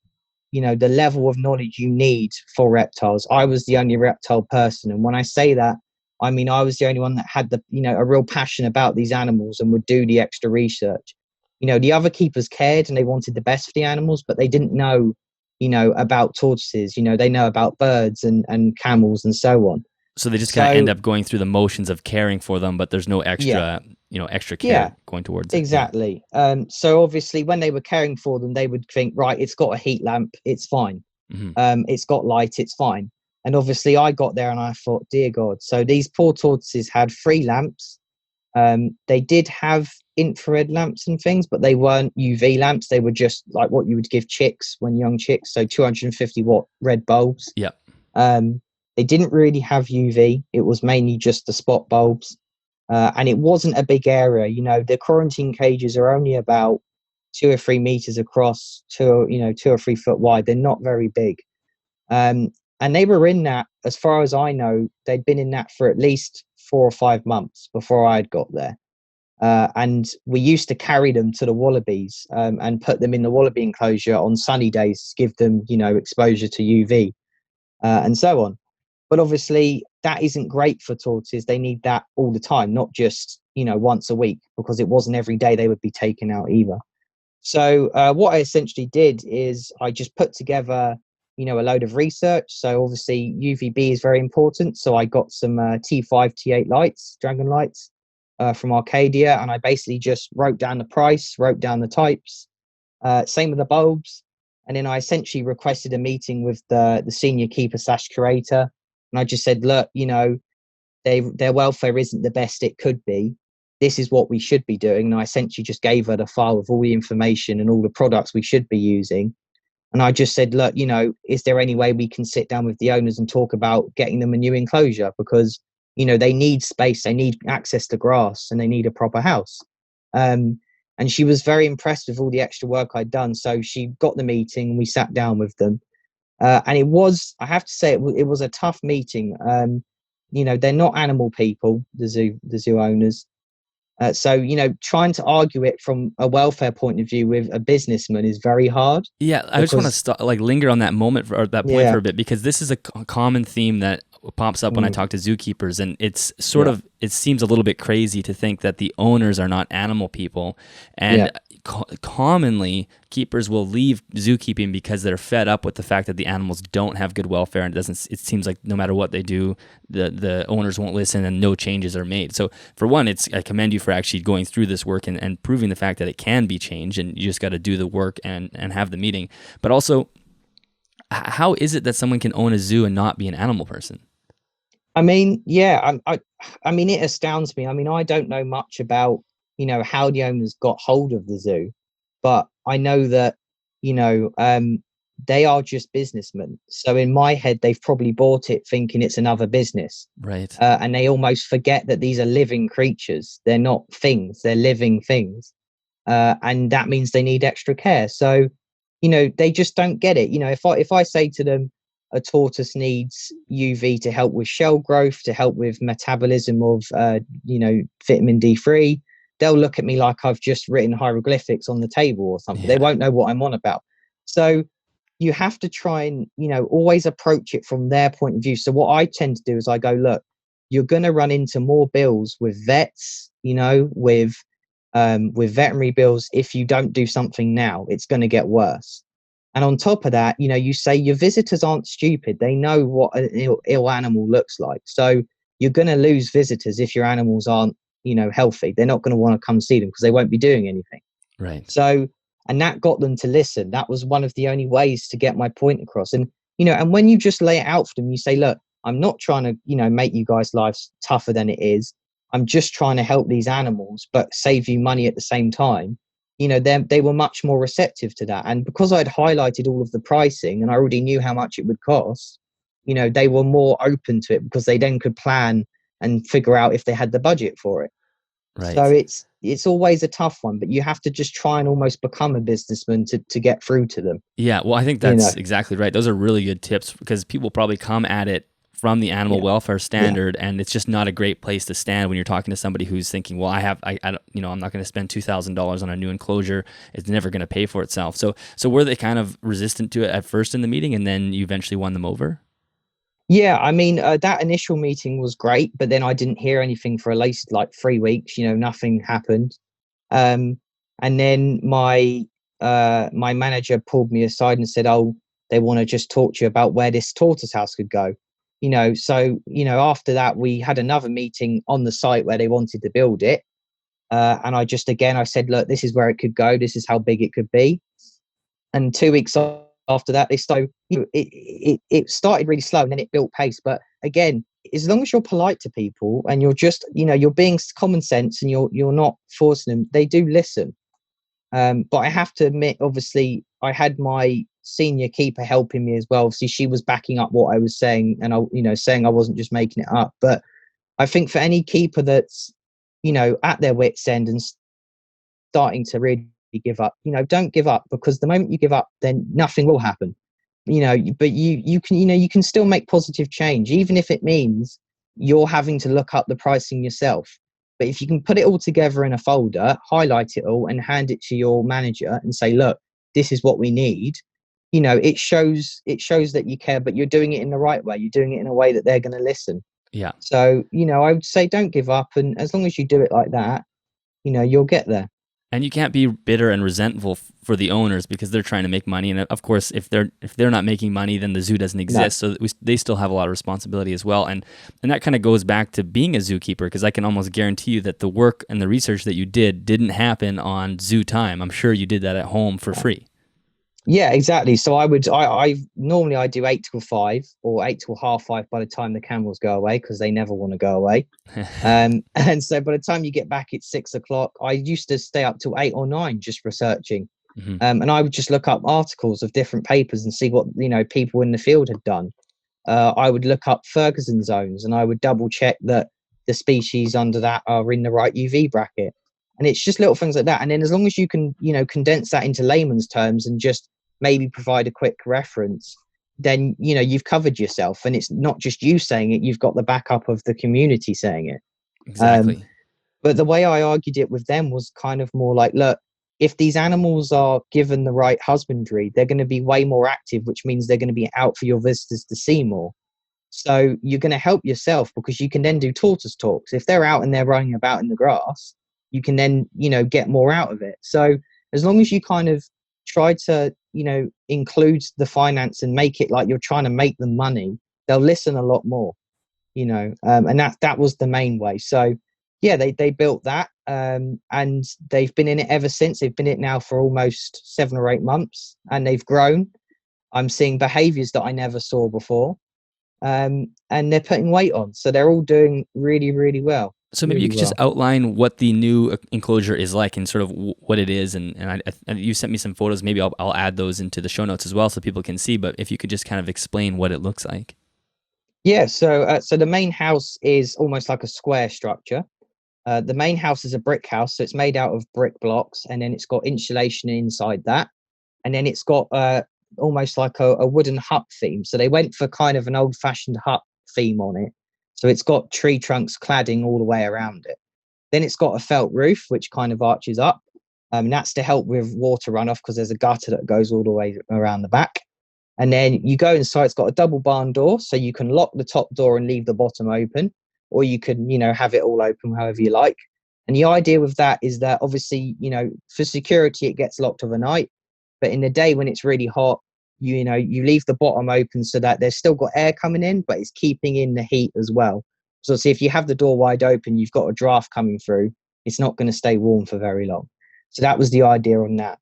the level of knowledge you need for reptiles. I was the only reptile person. And when I say that, I mean, I was the only one that had a real passion about these animals and would do the extra research. The other keepers cared and they wanted the best for the animals, but they didn't know, about tortoises. They know about birds and camels and so on. So they just kind of end up going through the motions of caring for them, but there's no extra, extra care going towards it. Exactly. So obviously when they were caring for them, they would think, right, it's got a heat lamp, it's fine. Mm-hmm. It's got light, it's fine. And obviously I got there and I thought, dear God. So these poor tortoises had 3 lamps. They did have infrared lamps and things, but they weren't UV lamps. They were just like what you would give chicks when young chicks. So 250 watt red bulbs. Yeah. They didn't really have UV. It was mainly just the spot bulbs. And it wasn't a big area. The quarantine cages are only about 2 or 3 meters across, 2 or 3 foot wide. They're not very big. And they were in that, as far as I know, they'd been in that for at least 4 or 5 months before I'd got there. And we used to carry them to the wallabies and put them in the wallaby enclosure on sunny days to give them, exposure to UV and so on. But obviously that isn't great for tortoises. They need that all the time, not just, once a week, because it wasn't every day they would be taken out either. So what I essentially did is I just put together, a load of research. So obviously UVB is very important. So I got some T5, T8 lights, dragon lights from Arcadia. And I basically just wrote down the price, wrote down the types, same with the bulbs. And then I essentially requested a meeting with the senior keeper / curator. And I just said, look, their welfare isn't the best it could be. This is what we should be doing. And I essentially just gave her the file with all the information and all the products we should be using. And I just said, look, is there any way we can sit down with the owners and talk about getting them a new enclosure? Because, they need space, they need access to grass, and they need a proper house. And she was very impressed with all the extra work I'd done. So she got the meeting and we sat down with them. And it was, I have to say, it was a tough meeting. They're not animal people, the zoo owners. So, trying to argue it from a welfare point of view with a businessman is very hard. Yeah, I just want to linger on that moment or that point for a bit, because this is a common theme that pops up when I talk to zookeepers, and it's sort of, it seems a little bit crazy to think that the owners are not animal people. And commonly keepers will leave zookeeping because they're fed up with the fact that the animals don't have good welfare, and it seems like no matter what they do, the owners won't listen and no changes are made. So for one, I commend you for actually going through this work and proving the fact that it can be changed, and you just got to do the work and have the meeting. But also, how is it that someone can own a zoo and not be an animal person? I mean, I mean, it astounds me. I mean, I don't know much about, how the owners got hold of the zoo, but I know that, they are just businessmen. So in my head, they've probably bought it thinking it's another business. Right. And they almost forget that these are living creatures. They're not things, they're living things. And that means they need extra care. So, they just don't get it. If I say to them, a tortoise needs UV to help with shell growth, to help with metabolism of, vitamin D3. They'll look at me like I've just written hieroglyphics on the table or something. They won't know what I'm on about. So, you have to try and, always approach it from their point of view. So what I tend to do is I go, look, you're going to run into more bills with vets, with veterinary bills. If you don't do something now, it's going to get worse. And on top of that, you say your visitors aren't stupid. They know what an ill animal looks like. So you're going to lose visitors if your animals aren't, healthy. They're not going to want to come see them because they won't be doing anything. Right. So, and that got them to listen. That was one of the only ways to get my point across. And, and when you just lay it out for them, you say, look, I'm not trying to, make you guys' lives tougher than it is. I'm just trying to help these animals, but save you money at the same time. They were much more receptive to that. And because I'd highlighted all of the pricing and I already knew how much it would cost, they were more open to it because they then could plan and figure out if they had the budget for it. Right. So it's always a tough one, but you have to just try and almost become a businessman to get through to them. Yeah, well, I think that's exactly right. Those are really good tips because people probably come at it from the animal welfare standard, and it's just not a great place to stand when you're talking to somebody who's thinking, well, I'm not going to spend $2,000 on a new enclosure. It's never going to pay for itself. So were they kind of resistant to it at first in the meeting, and then you eventually won them over? Yeah, I mean, that initial meeting was great, but then I didn't hear anything for at least like 3 weeks. Nothing happened. And then my manager pulled me aside and said, "Oh, they want to just talk to you about where this tortoise house could go." So after that, we had another meeting on the site where they wanted to build it. And I said, "Look, this is where it could go. This is how big it could be." And 2 weeks after that, they started. It started really slow, and then it built pace. But again, as long as you're polite to people and you're just, you're being common sense and you're not forcing them, they do listen. But I have to admit, obviously, I had my senior keeper helping me as well. Obviously, she was backing up what I was saying, and saying I wasn't just making it up. But I think for any keeper that's, at their wits' end and starting to really give up, don't give up, because the moment you give up, then nothing will happen. But you can still make positive change, even if it means you're having to look up the pricing yourself. But if you can put it all together in a folder, highlight it all and hand it to your manager and say, look, this is what we need. It shows that you care, but you're doing it in the right way. You're doing it in a way that they're going to listen. Yeah. So, I would say don't give up. And as long as you do it like that, you'll get there. And you can't be bitter and resentful for the owners because they're trying to make money. And of course, if they're not making money, then the zoo doesn't exist. No. So they still have a lot of responsibility as well. And that kind of goes back to being a zookeeper, because I can almost guarantee you that the work and the research that you didn't happen on zoo time. I'm sure you did that at home for free. Yeah, exactly. So I normally I do 8 till 5 or 8 till 5:30 by the time the camels go away, because they never want to go away. And so by the time you get back, it's 6 o'clock. I used to stay up till 8 or 9 just researching. Mm-hmm. And I would just look up articles of different papers and see what, people in the field had done. I would look up Ferguson zones and I would double check that the species under that are in the right UV bracket. And it's just little things like that. And then as long as you can, condense that into layman's terms and just maybe provide a quick reference, then, you've covered yourself. And it's not just you saying it, you've got the backup of the community saying it. Exactly. But the way I argued it with them was kind of more like, look, if these animals are given the right husbandry, they're going to be way more active, which means they're going to be out for your visitors to see more. So you're going to help yourself, because you can then do tortoise talks. If they're out and they're running about in the grass, you can then, get more out of it. So as long as you kind of try to, include the finance and make it like you're trying to make them money, they'll listen a lot more, and that was the main way. So yeah, they built that, and they've been in it ever since. They've been in it now for almost 7 or 8 months, and they've grown. I'm seeing behaviors that I never saw before. And they're putting weight on. So they're all doing really, really well. So maybe you could just outline what the new enclosure is like and sort of what it is. And you sent me some photos. Maybe I'll add those into the show notes as well so people can see. But if you could just kind of explain what it looks like. Yeah, so the main house is almost like a square structure. The main house is a brick house. So it's made out of brick blocks. And then it's got insulation inside that. And then it's got almost like a wooden hut theme. So they went for kind of an old-fashioned hut theme on it. So it's got tree trunks cladding all the way around it. Then it's got a felt roof, which kind of arches up. And that's to help with water runoff, because there's a gutter that goes all the way around the back. And then you go inside, it's got a double barn door, so you can lock the top door and leave the bottom open, or you can, have it all open however you like. And the idea with that is that obviously, for security, it gets locked overnight. But in the day when it's really hot, you leave the bottom open so that there's still got air coming in, but it's keeping in the heat as well. So see, if you have the door wide open, you've got a draft coming through. It's not going to stay warm for very long. So that was the idea on that.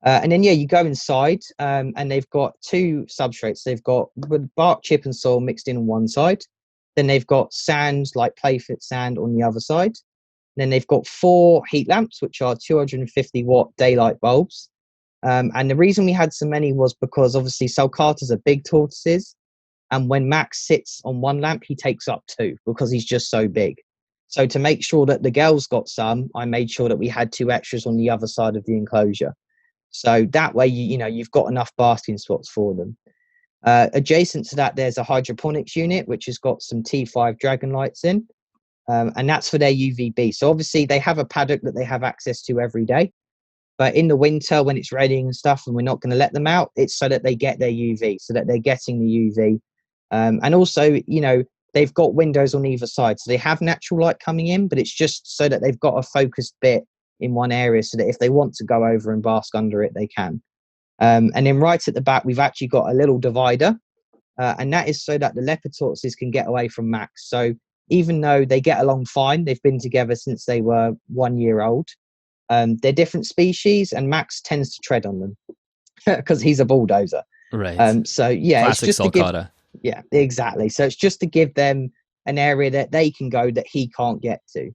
And then, you go inside and they've got two substrates. They've got bark, chip and soil mixed in on one side. Then they've got sand, like playfit sand, on the other side. Then they've got 4 heat lamps, which are 250-watt daylight bulbs. And the reason we had so many was because obviously sulcatas are big tortoises. And when Max sits on one lamp, he takes up 2 because he's just so big. So to make sure that the girls got some, I made sure that we had 2 extras on the other side of the enclosure. So that way, you've got enough basking spots for them. Adjacent to that, there's a hydroponics unit, which has got some T5 dragon lights in. And that's for their UVB. So obviously they have a paddock that they have access to every day. But in the winter, when it's raining and stuff, and we're not going to let them out, it's so that they get their UV, so that they're getting the UV. And also, they've got windows on either side. So they have natural light coming in, but it's just so that they've got a focused bit in one area so that if they want to go over and bask under it, they can. And then right at the back, we've actually got a little divider. And that is so that the leopard tortoises can get away from Max. So even though they get along fine, they've been together since they were 1 year old. They're different species, and Max tends to tread on them because he's a bulldozer. Right. So yeah, Classic it's just sulcata. Yeah, exactly. So it's just to give them an area that they can go that he can't get to.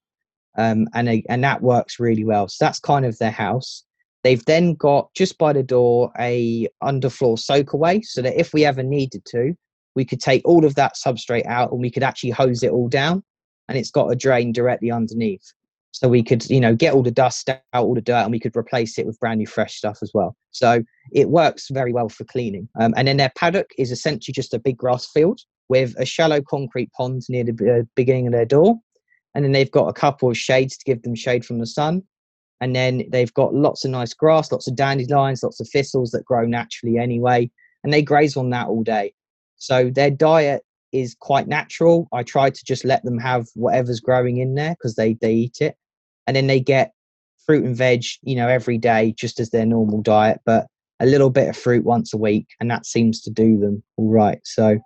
And that works really well. So that's kind of their house. They've then got just by the door a underfloor soak away, so that if we ever needed to, we could take all of that substrate out and we could actually hose it all down, and it's got a drain directly underneath. So we could, get all the dust out, all the dirt, and we could replace it with brand new fresh stuff as well. So it works very well for cleaning. And then their paddock is essentially just a big grass field with a shallow concrete pond near the beginning of their door. And then they've got a couple of shades to give them shade from the sun. And then they've got lots of nice grass, lots of dandelions, lots of thistles that grow naturally anyway. And they graze on that all day. So their diet is quite natural. I try to just let them have whatever's growing in there because they eat it. And then they get fruit and veg, every day, just as their normal diet, but a little bit of fruit once a week. And that seems to do them all right. So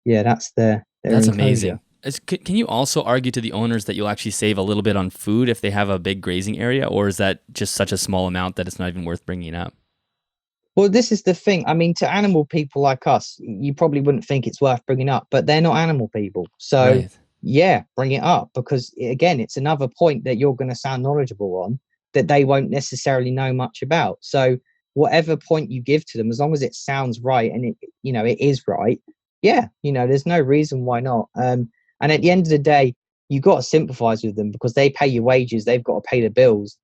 yeah, that's their That's enclosure. amazing. Can you also argue to the owners that you'll actually save a little bit on food if they have a big grazing area, or is that just such a small amount that it's not even worth bringing up? Well, this is the thing. I mean, to animal people like us, you probably wouldn't think it's worth bringing up, but they're not animal people. So Right. yeah, bring it up because again, it's another point that you're going to sound knowledgeable on that they won't necessarily know much about. So whatever point you give to them, as long as it sounds right and it is right, yeah, there's no reason why not. And at the end of the day, you've got to sympathize with them because they pay your wages. They've got to pay the bills.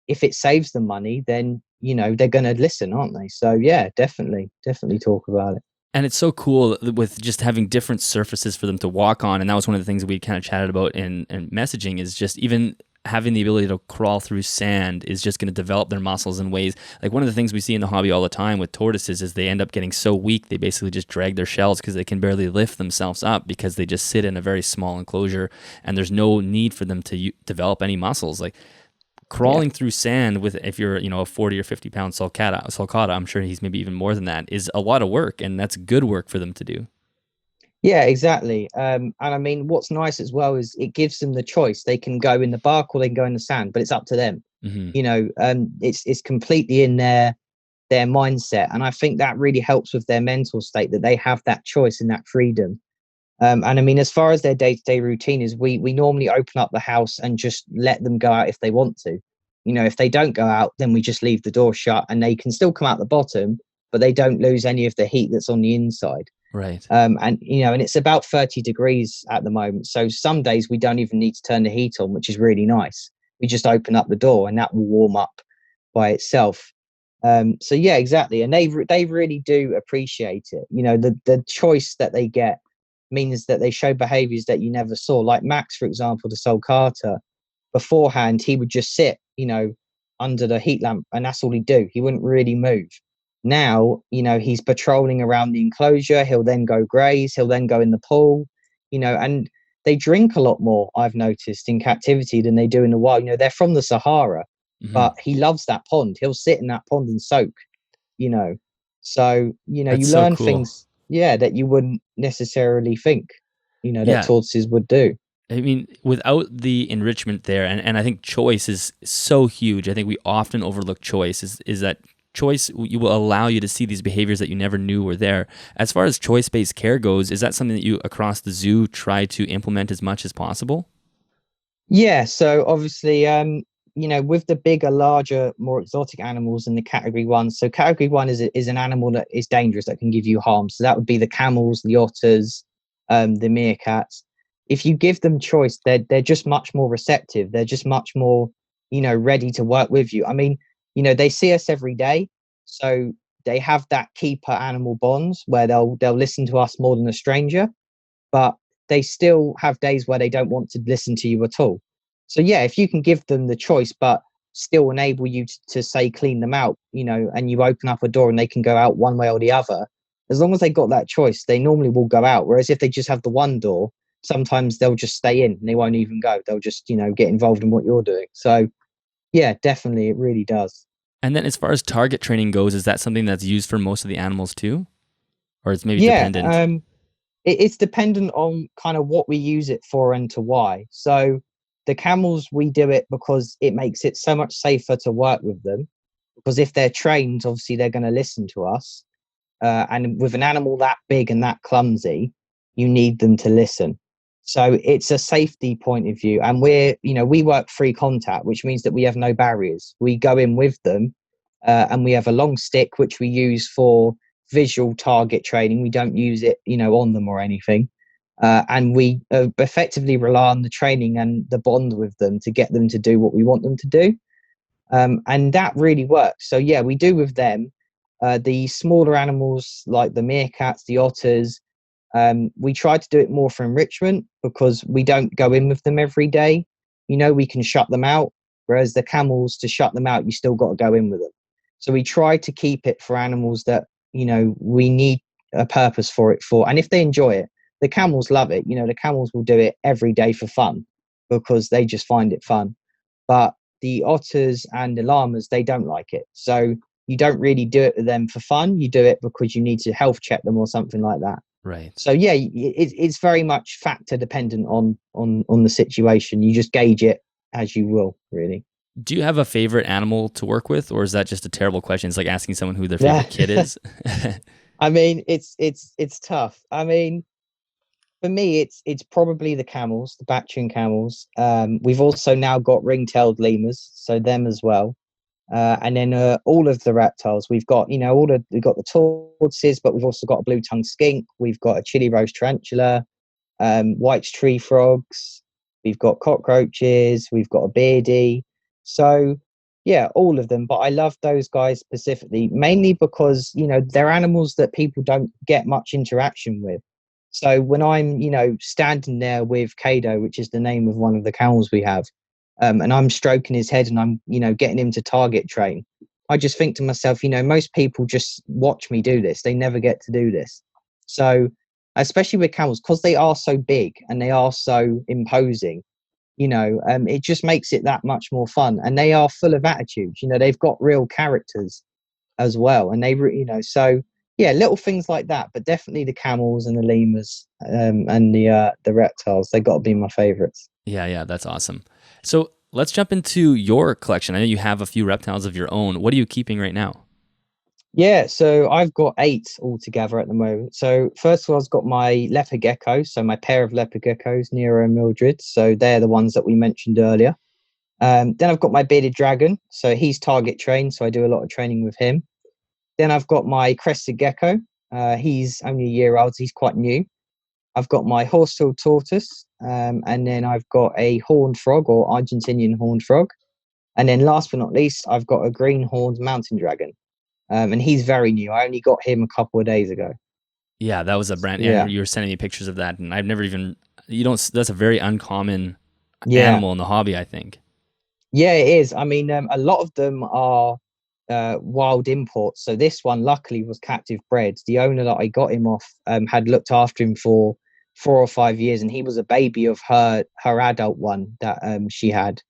If it saves them money, then, they're going to listen, aren't they? So yeah, definitely talk about it. And it's so cool with just having different surfaces for them to walk on. And that was one of the things we kind of chatted about in messaging is just even having the ability to crawl through sand is just going to develop their muscles in ways. Like one of the things we see in the hobby all the time with tortoises is they end up getting so weak, they basically just drag their shells because they can barely lift themselves up because they just sit in a very small enclosure and there's no need for them to develop any muscles. Like crawling through sand with, if you're, a 40 or 50 pound sulcata, I'm sure he's maybe even more than that, is a lot of work, and that's good work for them to do. Yeah, exactly. And I mean, what's nice as well is it gives them the choice. They can go in the bark or they can go in the sand, but it's up to them. Mm-hmm. It's completely in their mindset. And I think that really helps with their mental state, that they have that choice and that freedom. And I mean, as far as their day-to-day routine is, we normally open up the house and just let them go out if they want to. If they don't go out, then we just leave the door shut and they can still come out the bottom, but they don't lose any of the heat that's on the inside. Right. And it's about 30 degrees at the moment. So some days we don't even need to turn the heat on, which is really nice. We just open up the door and that will warm up by itself. So yeah, exactly. And they really do appreciate it. The choice that they get means that they show behaviors that you never saw. Like Max, for example, the sulcata, beforehand, he would just sit, under the heat lamp, and that's all he'd do. He wouldn't really move. Now, he's patrolling around the enclosure. He'll then go graze. He'll then go in the pool, and they drink a lot more, I've noticed, in captivity than they do in the wild. They're from the Sahara, but he loves that pond. He'll sit in that pond and soak, you know. So, That's you so learn cool. things, that you wouldn't necessarily think, that Yeah. tortoises would do. I mean, without the enrichment there, and I think choice is so huge. I think we often overlook choice, is that choice you will allow you to see these behaviors that you never knew were there. As far as choice-based care goes, is that something that you across the zoo try to implement as much as possible? Yeah, so obviously, with the bigger, larger, more exotic animals in the category one. So category one is an animal that is dangerous that can give you harm. So that would be the camels, the otters, the meerkats. If you give them choice, they're just much more receptive. They're just much more, ready to work with you. I mean, they see us every day, so they have that keeper animal bonds where they'll listen to us more than a stranger, but they still have days where they don't want to listen to you at all. So yeah, if you can give them the choice, but still enable you to say clean them out, and you open up a door and they can go out one way or the other, as long as they got that choice, they normally will go out. Whereas if they just have the one door, sometimes they'll just stay in and they won't even go. They'll just, get involved in what you're doing. So yeah, definitely, it really does. And then as far as target training goes, is that something that's used for most of the animals too? Or it's maybe Yeah, dependent? it's dependent on kind of what we use it for and to why. So the camels, we do it because it makes it so much safer to work with them. Because if they're trained, obviously they're going to listen to us. And with an animal that big and that clumsy, you need them to listen. So it's a safety point of view. And we work free contact, which means that we have no barriers. We go in with them, and we have a long stick, which we use for visual target training. We don't use it, on them or anything. And we effectively rely on the training and the bond with them to get them to do what we want them to do. And that really works. So yeah, we do with them. The smaller animals like the meerkats, the otters, we try to do it more for enrichment because we don't go in with them every day. We can shut them out, whereas the camels, to shut them out, you still got to go in with them. So we try to keep it for animals that, we need a purpose for it for. And if they enjoy it, the camels love it. The camels will do it every day for fun because they just find it fun. But the otters and the llamas, they don't like it. So you don't really do it with them for fun. You do it because you need to health check them or something like that. Right. So yeah, it's very much factor dependent on the situation. You just gauge it as you will, really. Do you have a favorite animal to work with, or is that just a terrible question? It's like asking someone who their Yeah. favorite kid is. I mean, it's tough. I mean, for me, it's probably the camels, the Bactrian camels. We've also now got ring-tailed lemurs, so them as well. And then all of the reptiles we've got, we've got the tortoises, but we've also got a blue-tongued skink. We've got a chili rose tarantula, white's tree frogs. We've got cockroaches. We've got a beardy. So yeah, all of them. But I love those guys specifically, mainly because they're animals that people don't get much interaction with. So when I'm standing there with Kado, which is the name of one of the camels we have, and I'm stroking his head and I'm getting him to target train, I just think to myself, most people just watch me do this. They never get to do this. So especially with camels, because they are so big and they are so imposing, it just makes it that much more fun. And they are full of attitudes. They've got real characters as well, and so yeah, little things like that. But definitely the camels and the lemurs, and the reptiles. They got to be my favorites. Yeah, that's awesome. So let's jump into your collection. I know you have a few reptiles of your own. What are you keeping right now? Yeah, so I've got 8 altogether at the moment. So first of all, I've got my leopard gecko, so my pair of leopard geckos, Nero and Mildred. So they're the ones that we mentioned earlier. Then I've got my bearded dragon, so he's target trained, so I do a lot of training with him. Then I've got my crested gecko. He's only a year old, so he's quite new. I've got my horse-tailed tortoise, and then I've got a horned frog or Argentinian horned frog. And then last but not least, I've got a green horned mountain dragon. And he's very new. I only got him a couple of days ago. Yeah, that was a brand. Yeah, Yeah. you were sending me pictures of that, and I've never even. You don't. That's a very uncommon Yeah. animal in the hobby, I think. Yeah, it is. I mean, a lot of them are wild imports. So this one luckily was captive bred. The owner that I got him off had looked after him for 4 or 5 years, and he was a baby of her adult one that she had,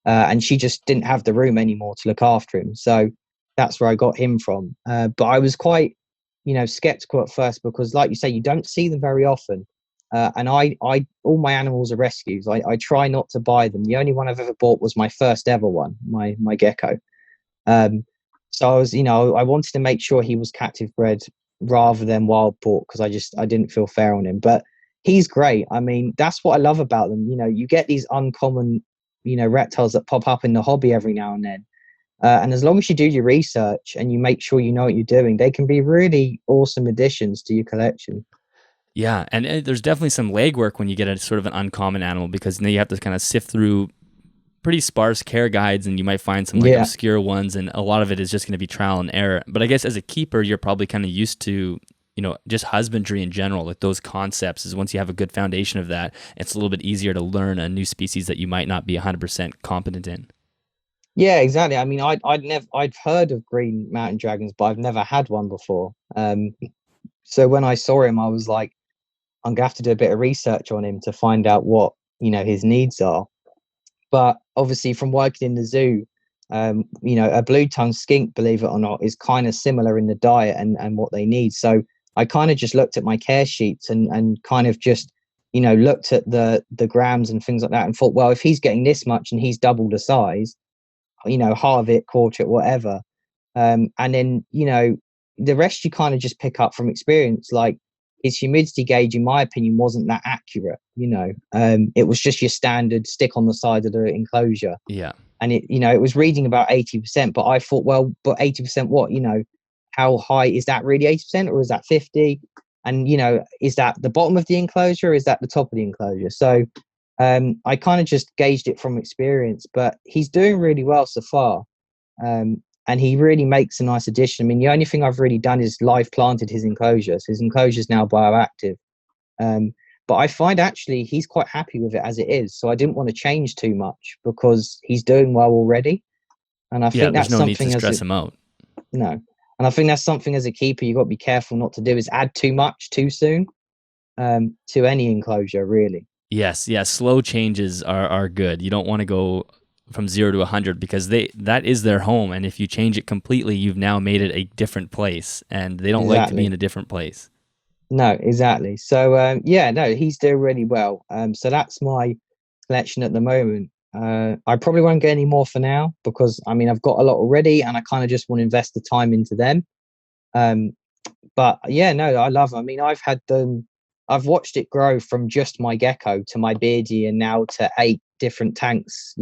and she just didn't have the room anymore to look after him. So that's where I got him from. But I was quite, skeptical at first because, like you say, you don't see them very often. And I all my animals are rescues. I try not to buy them. The only one I've ever bought was my first ever one, my gecko. So I was, I wanted to make sure he was captive bred rather than wild bought because I didn't feel fair on him. But he's great. I mean, that's what I love about them. You get these uncommon, reptiles that pop up in the hobby every now and then. And as long as you do your research and you make sure you know what you're doing, they can be really awesome additions to your collection. Yeah, and there's definitely some legwork when you get a sort of an uncommon animal, because now you have to kind of sift through pretty sparse care guides, and you might find some obscure ones, and a lot of it is just going to be trial and error. But I guess as a keeper, you're probably kind of used to, just husbandry in general, like those concepts. Is once you have a good foundation of that, it's a little bit easier to learn a new species that you might not be 100% competent in. Yeah, exactly. I mean, I'd heard of green mountain dragons, but I've never had one before. So when I saw him, I was like, I'm gonna have to do a bit of research on him to find out what his needs are. But obviously, from working in the zoo, a blue-tongued skink, believe it or not, is kind of similar in the diet and what they need. So I kind of just looked at my care sheets and kind of just looked at the grams and things like that and thought, well, if he's getting this much and he's double the size, halve it, quarter it, whatever. And then, the rest you kind of just pick up from experience. Like his humidity gauge, in my opinion, wasn't that accurate. It was just your standard stick on the side of the enclosure. Yeah. And it was reading about 80%, but I thought, well, but 80% what? How high is that really? 80% or is that 50? And, is that the bottom of the enclosure or is that the top of the enclosure? So I kind of just gauged it from experience, but he's doing really well so far. And he really makes a nice addition. I mean, the only thing I've really done is live planted his enclosure. So his enclosure is now bioactive. But I find actually he's quite happy with it as it is. So I didn't want to change too much because he's doing well already. And I think that's there's no need something to stress him out. No. And I think that's something as a keeper you've got to be careful not to do, is add too much too soon to any enclosure, really. Yes. Slow changes are good. You don't want to go from 0 to 100 because that is their home. And if you change it completely, you've now made it a different place, and they don't like to be in a different place. No, exactly. So, he's doing really well. So that's my collection at the moment. I probably won't get any more for now because, I mean, I've got a lot already and I kind of just want to invest the time into them. But yeah, no, I love them. I mean, I've watched it grow from just my gecko to my beardy and now to 8 different tanks,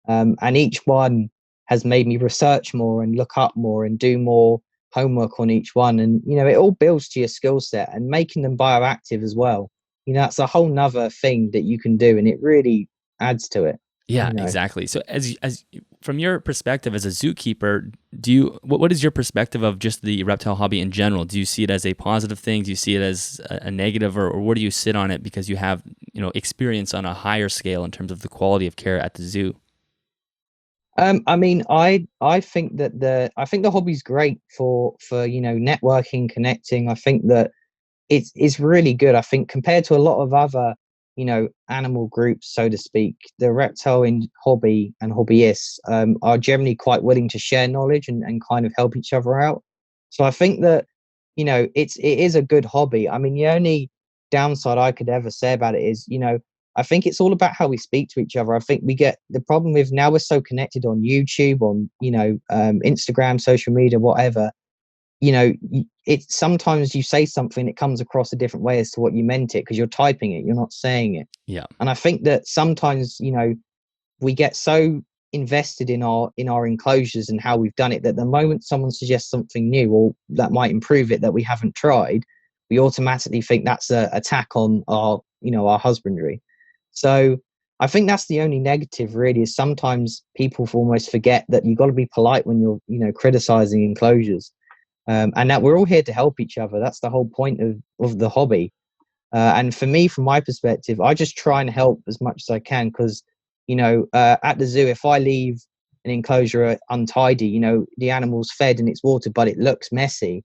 and each one has made me research more and look up more and do more homework on each one. And, it all builds to your skill set, and making them bioactive as well. That's a whole nother thing that you can do, and it really adds to it. Yeah, exactly. So as from your perspective as a zookeeper, what is your perspective of just the reptile hobby in general? Do you see it as a positive thing? Do you see it as a negative, or where do you sit on it because you have, experience on a higher scale in terms of the quality of care at the zoo? I mean, I think that the hobby's great for networking, connecting. I think that it's really good. I think compared to a lot of other animal groups, so to speak, the reptile in hobby and hobbyists are generally quite willing to share knowledge and kind of help each other out. So I think that it is a good hobby. I mean, the only downside I could ever say about it is I think it's all about how we speak to each other. I think we get the problem with now we're so connected on YouTube, on Instagram, social media, whatever. It's sometimes you say something, it comes across a different way as to what you meant it because you're typing it, you're not saying it. Yeah. And I think that sometimes we get so invested in our enclosures and how we've done it that the moment someone suggests something new or that might improve it that we haven't tried, we automatically think that's an attack on our husbandry. So I think that's the only negative really, is sometimes people almost forget that you've got to be polite when you're criticizing enclosures, and that we're all here to help each other. That's the whole point of the hobby. And for me, from my perspective, I just try and help as much as I can because at the zoo, if I leave an enclosure untidy, the animal's fed and it's watered, but it looks messy,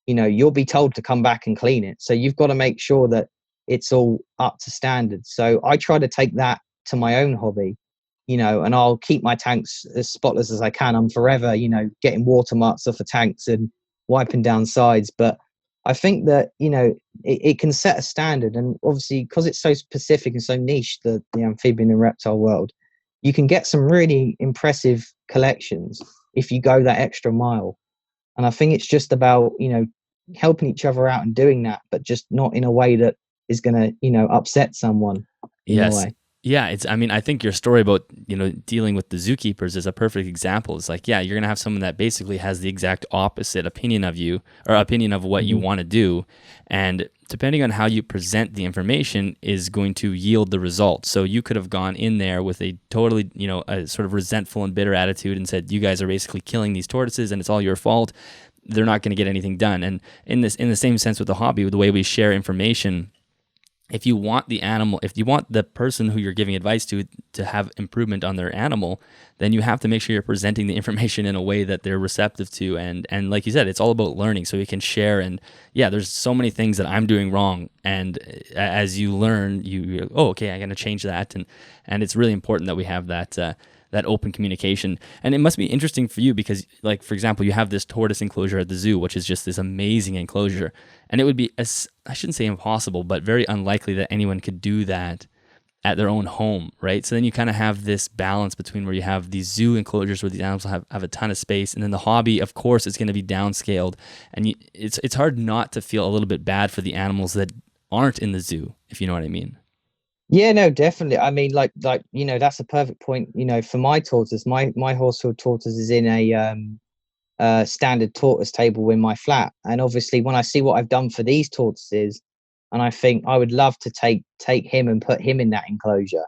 you'll be told to come back and clean it. So you've got to make sure that it's all up to standard. So I try to take that to my own hobby, and I'll keep my tanks as spotless as I can. I'm forever, getting watermarks off the tanks and wiping down sides. But I think that, it can set a standard. And obviously, because it's so specific and so niche, the amphibian and reptile world, you can get some really impressive collections if you go that extra mile. And I think it's just about, helping each other out and doing that, but just not in a way that is going to, upset someone in a way. Yeah, I think your story about, dealing with the zookeepers is a perfect example. It's like, yeah, you're going to have someone that basically has the exact opposite opinion of you, or opinion of what you want to do. And depending on how you present the information is going to yield the results. So you could have gone in there with a totally, a sort of resentful and bitter attitude and said, you guys are basically killing these tortoises and it's all your fault. They're not going to get anything done. And in the same sense with the hobby, with the way we share information, if you want the person who you're giving advice to have improvement on their animal, then you have to make sure you're presenting the information in a way that they're receptive to. And like you said, it's all about learning so we can share. And yeah, there's so many things that I'm doing wrong. And as you learn, okay, I'm going to change that. And it's really important that we have that open communication. And it must be interesting for you because, like, for example, you have this tortoise enclosure at the zoo, which is just this amazing enclosure. And it would be, I shouldn't say impossible, but very unlikely that anyone could do that at their own home, right? So then you kind of have this balance between where you have these zoo enclosures where these animals have a ton of space, and then the hobby, of course, is going to be downscaled. And it's hard not to feel a little bit bad for the animals that aren't in the zoo, if you know what I mean. Yeah, no, definitely. I mean, like that's a perfect point. For my tortoise, my Horsfield tortoise is in a standard tortoise table in my flat, and obviously, when I see what I've done for these tortoises, and I think I would love to take him and put him in that enclosure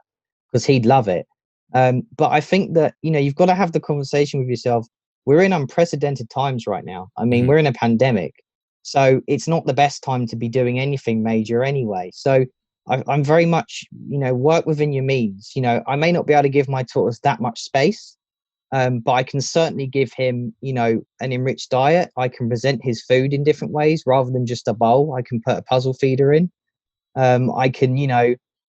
because he'd love it. But I think that you've got to have the conversation with yourself. We're in unprecedented times right now. I mean, we're in a pandemic, so it's not the best time to be doing anything major anyway. So I'm very much, work within your means. I may not be able to give my tortoise that much space, but I can certainly give him, an enriched diet. I can present his food in different ways rather than just a bowl. I can put a puzzle feeder in. I can,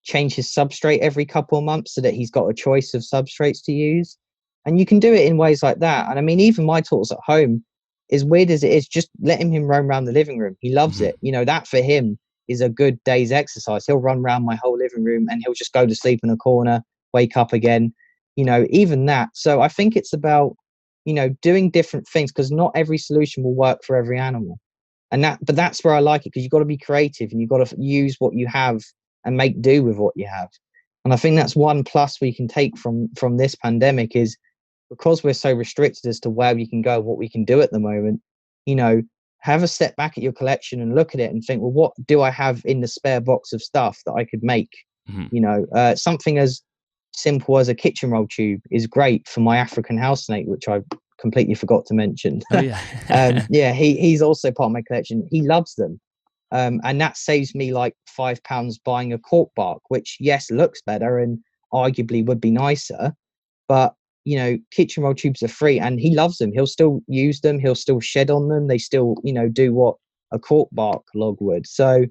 change his substrate every couple of months so that he's got a choice of substrates to use. And you can do it in ways like that. And I mean, even my tortoise at home, as weird as it is, just letting him roam around the living room. He loves it. That for him is a good day's exercise. He'll run around my whole living room and he'll just go to sleep in a corner, wake up again, even that. So I think it's about, doing different things because not every solution will work for every animal. But that's where I like it because you've got to be creative and you've got to use what you have and make do with what you have. And I think that's one plus we can take from this pandemic is because we're so restricted as to where we can go, what we can do at the moment, have a step back at your collection and look at it and think, well, what do I have in the spare box of stuff that I could make? Something as simple as a kitchen roll tube is great for my African house snake, which I completely forgot to mention. Oh, yeah. He's also part of my collection. He loves them. And that saves me like £5 buying a cork bark, which, yes, looks better and arguably would be nicer. But kitchen roll tubes are free and he loves them. He'll still use them. He'll still shed on them. They still, do what a cork bark log would. So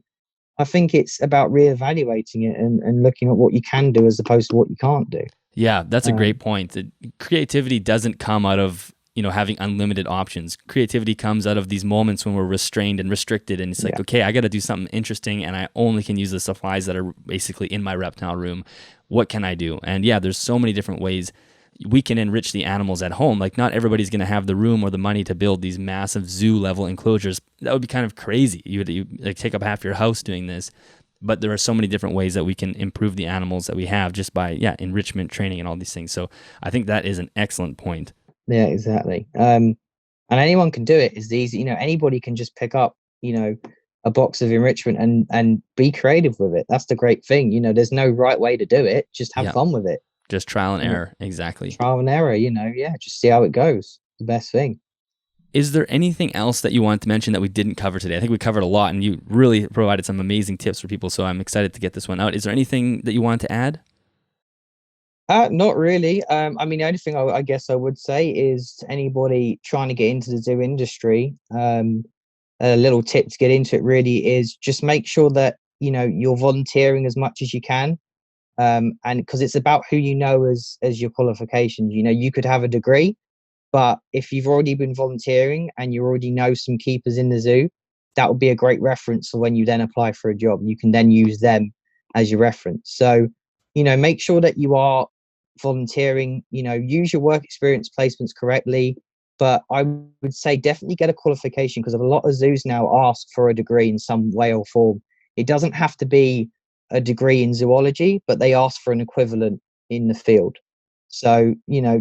I think it's about reevaluating it and looking at what you can do as opposed to what you can't do. Yeah, that's a great point. The creativity doesn't come out of, having unlimited options. Creativity comes out of these moments when we're restrained and restricted. And it's like, okay, I got to do something interesting and I only can use the supplies that are basically in my reptile room. What can I do? And yeah, there's so many different ways we can enrich the animals at home. Like not everybody's going to have the room or the money to build these massive zoo level enclosures. That would be kind of crazy. You like take up half your house doing this, but there are so many different ways that we can improve the animals that we have just by enrichment training and all these things. So I think that is an excellent point. Yeah, exactly. And anyone can do it. It's easy. Anybody can just pick up, a box of enrichment and be creative with it. That's the great thing. There's no right way to do it. Just have fun with it. Just trial and error. Exactly. Trial and error, just see how it goes. The best thing. Is there anything else that you want to mention that we didn't cover today? I think we covered a lot and you really provided some amazing tips for people. So I'm excited to get this one out. Is there anything that you want to add? Not really. I mean, the only thing I guess I would say is to anybody trying to get into the zoo industry, a little tip to get into it really is just make sure that you're volunteering as much as you can, and because it's about who you know as your qualifications. You could have a degree, but if you've already been volunteering and you already know some keepers in the zoo, that would be a great reference for when you then apply for a job. You can then use them as your reference. So, make sure that you are volunteering, use your work experience placements correctly. But I would say definitely get a qualification, because a lot of zoos now ask for a degree in some way or form. It doesn't have to be a degree in zoology, but they ask for an equivalent in the field. So,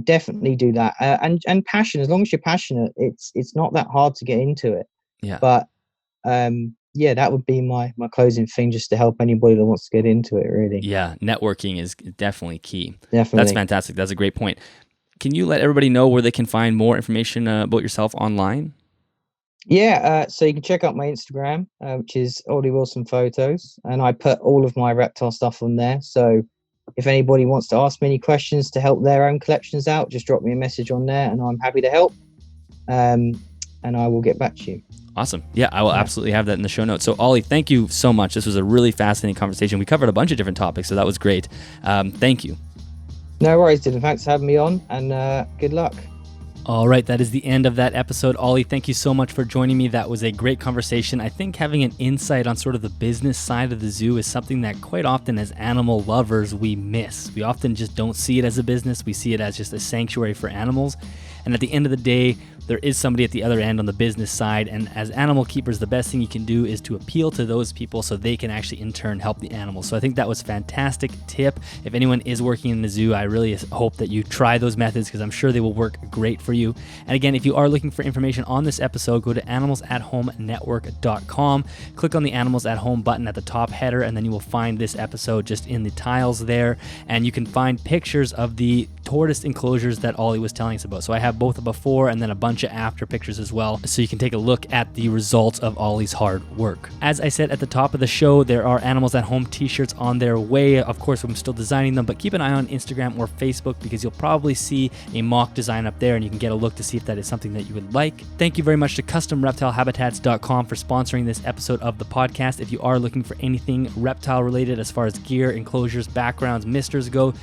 definitely do that. And passion, as long as you're passionate, it's not that hard to get into it. Yeah. But yeah, that would be my closing thing, just to help anybody that wants to get into it, really. Yeah, networking is definitely key. Definitely. That's fantastic. That's a great point. Can you let everybody know where they can find more information about yourself online? Yeah, so you can check out my Instagram, which is Olly Wilson Photos, and I put all of my reptile stuff on there. So if anybody wants to ask me any questions to help their own collections out, just drop me a message on there, and I'm happy to help. And I will get back to you. Awesome. Yeah, I will absolutely have that in the show notes. So, Olly, thank you so much. This was a really fascinating conversation. We covered a bunch of different topics, so that was great. Thank you. No worries, Dylan. Thanks for having me on, and good luck. All right, that is the end of that episode. Olly, thank you so much for joining me. That was a great conversation. I think having an insight on sort of the business side of the zoo is something that quite often as animal lovers we miss. We often just don't see it as a business. We see it as just a sanctuary for animals. And at the end of the day, there is somebody at the other end on the business side, and as animal keepers, the best thing you can do is to appeal to those people so they can actually in turn help the animals. So I think that was a fantastic tip. If anyone is working in the zoo, I really hope that you try those methods, because I'm sure they will work great for you. And again, if you are looking for information on this episode, go to animalsathomenetwork.com, click on the Animals at Home button at the top header, and then you will find this episode just in the tiles there, and you can find pictures of the tortoise enclosures that Olly was telling us about. So I have both a before and then a bunch of after pictures as well, so you can take a look at the results of Olly's hard work. As I said at the top of the show, there are Animals at Home t-shirts on their way. Of course, I'm still designing them, but keep an eye on Instagram or Facebook, because you'll probably see a mock design up there, and you can get a look to see if that is something that you would like. Thank you very much to CustomReptileHabitats.com for sponsoring this episode of the podcast. If you are looking for anything reptile related as far as gear, enclosures, backgrounds, misters go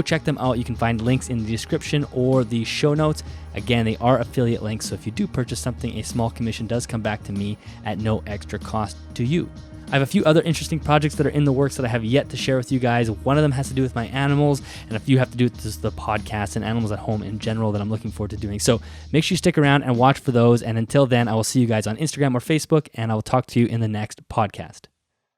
check them out. You can find links in the description or the show notes. Again, they are affiliate links, so if you do purchase something, a small commission does come back to me at no extra cost to you. I have a few other interesting projects that are in the works that I have yet to share with you guys. One of them has to do with my animals, and a few have to do with just the podcast and Animals at Home in general that I'm looking forward to doing. So make sure you stick around and watch for those. And until then, I will see you guys on Instagram or Facebook, and I will talk to you in the next podcast.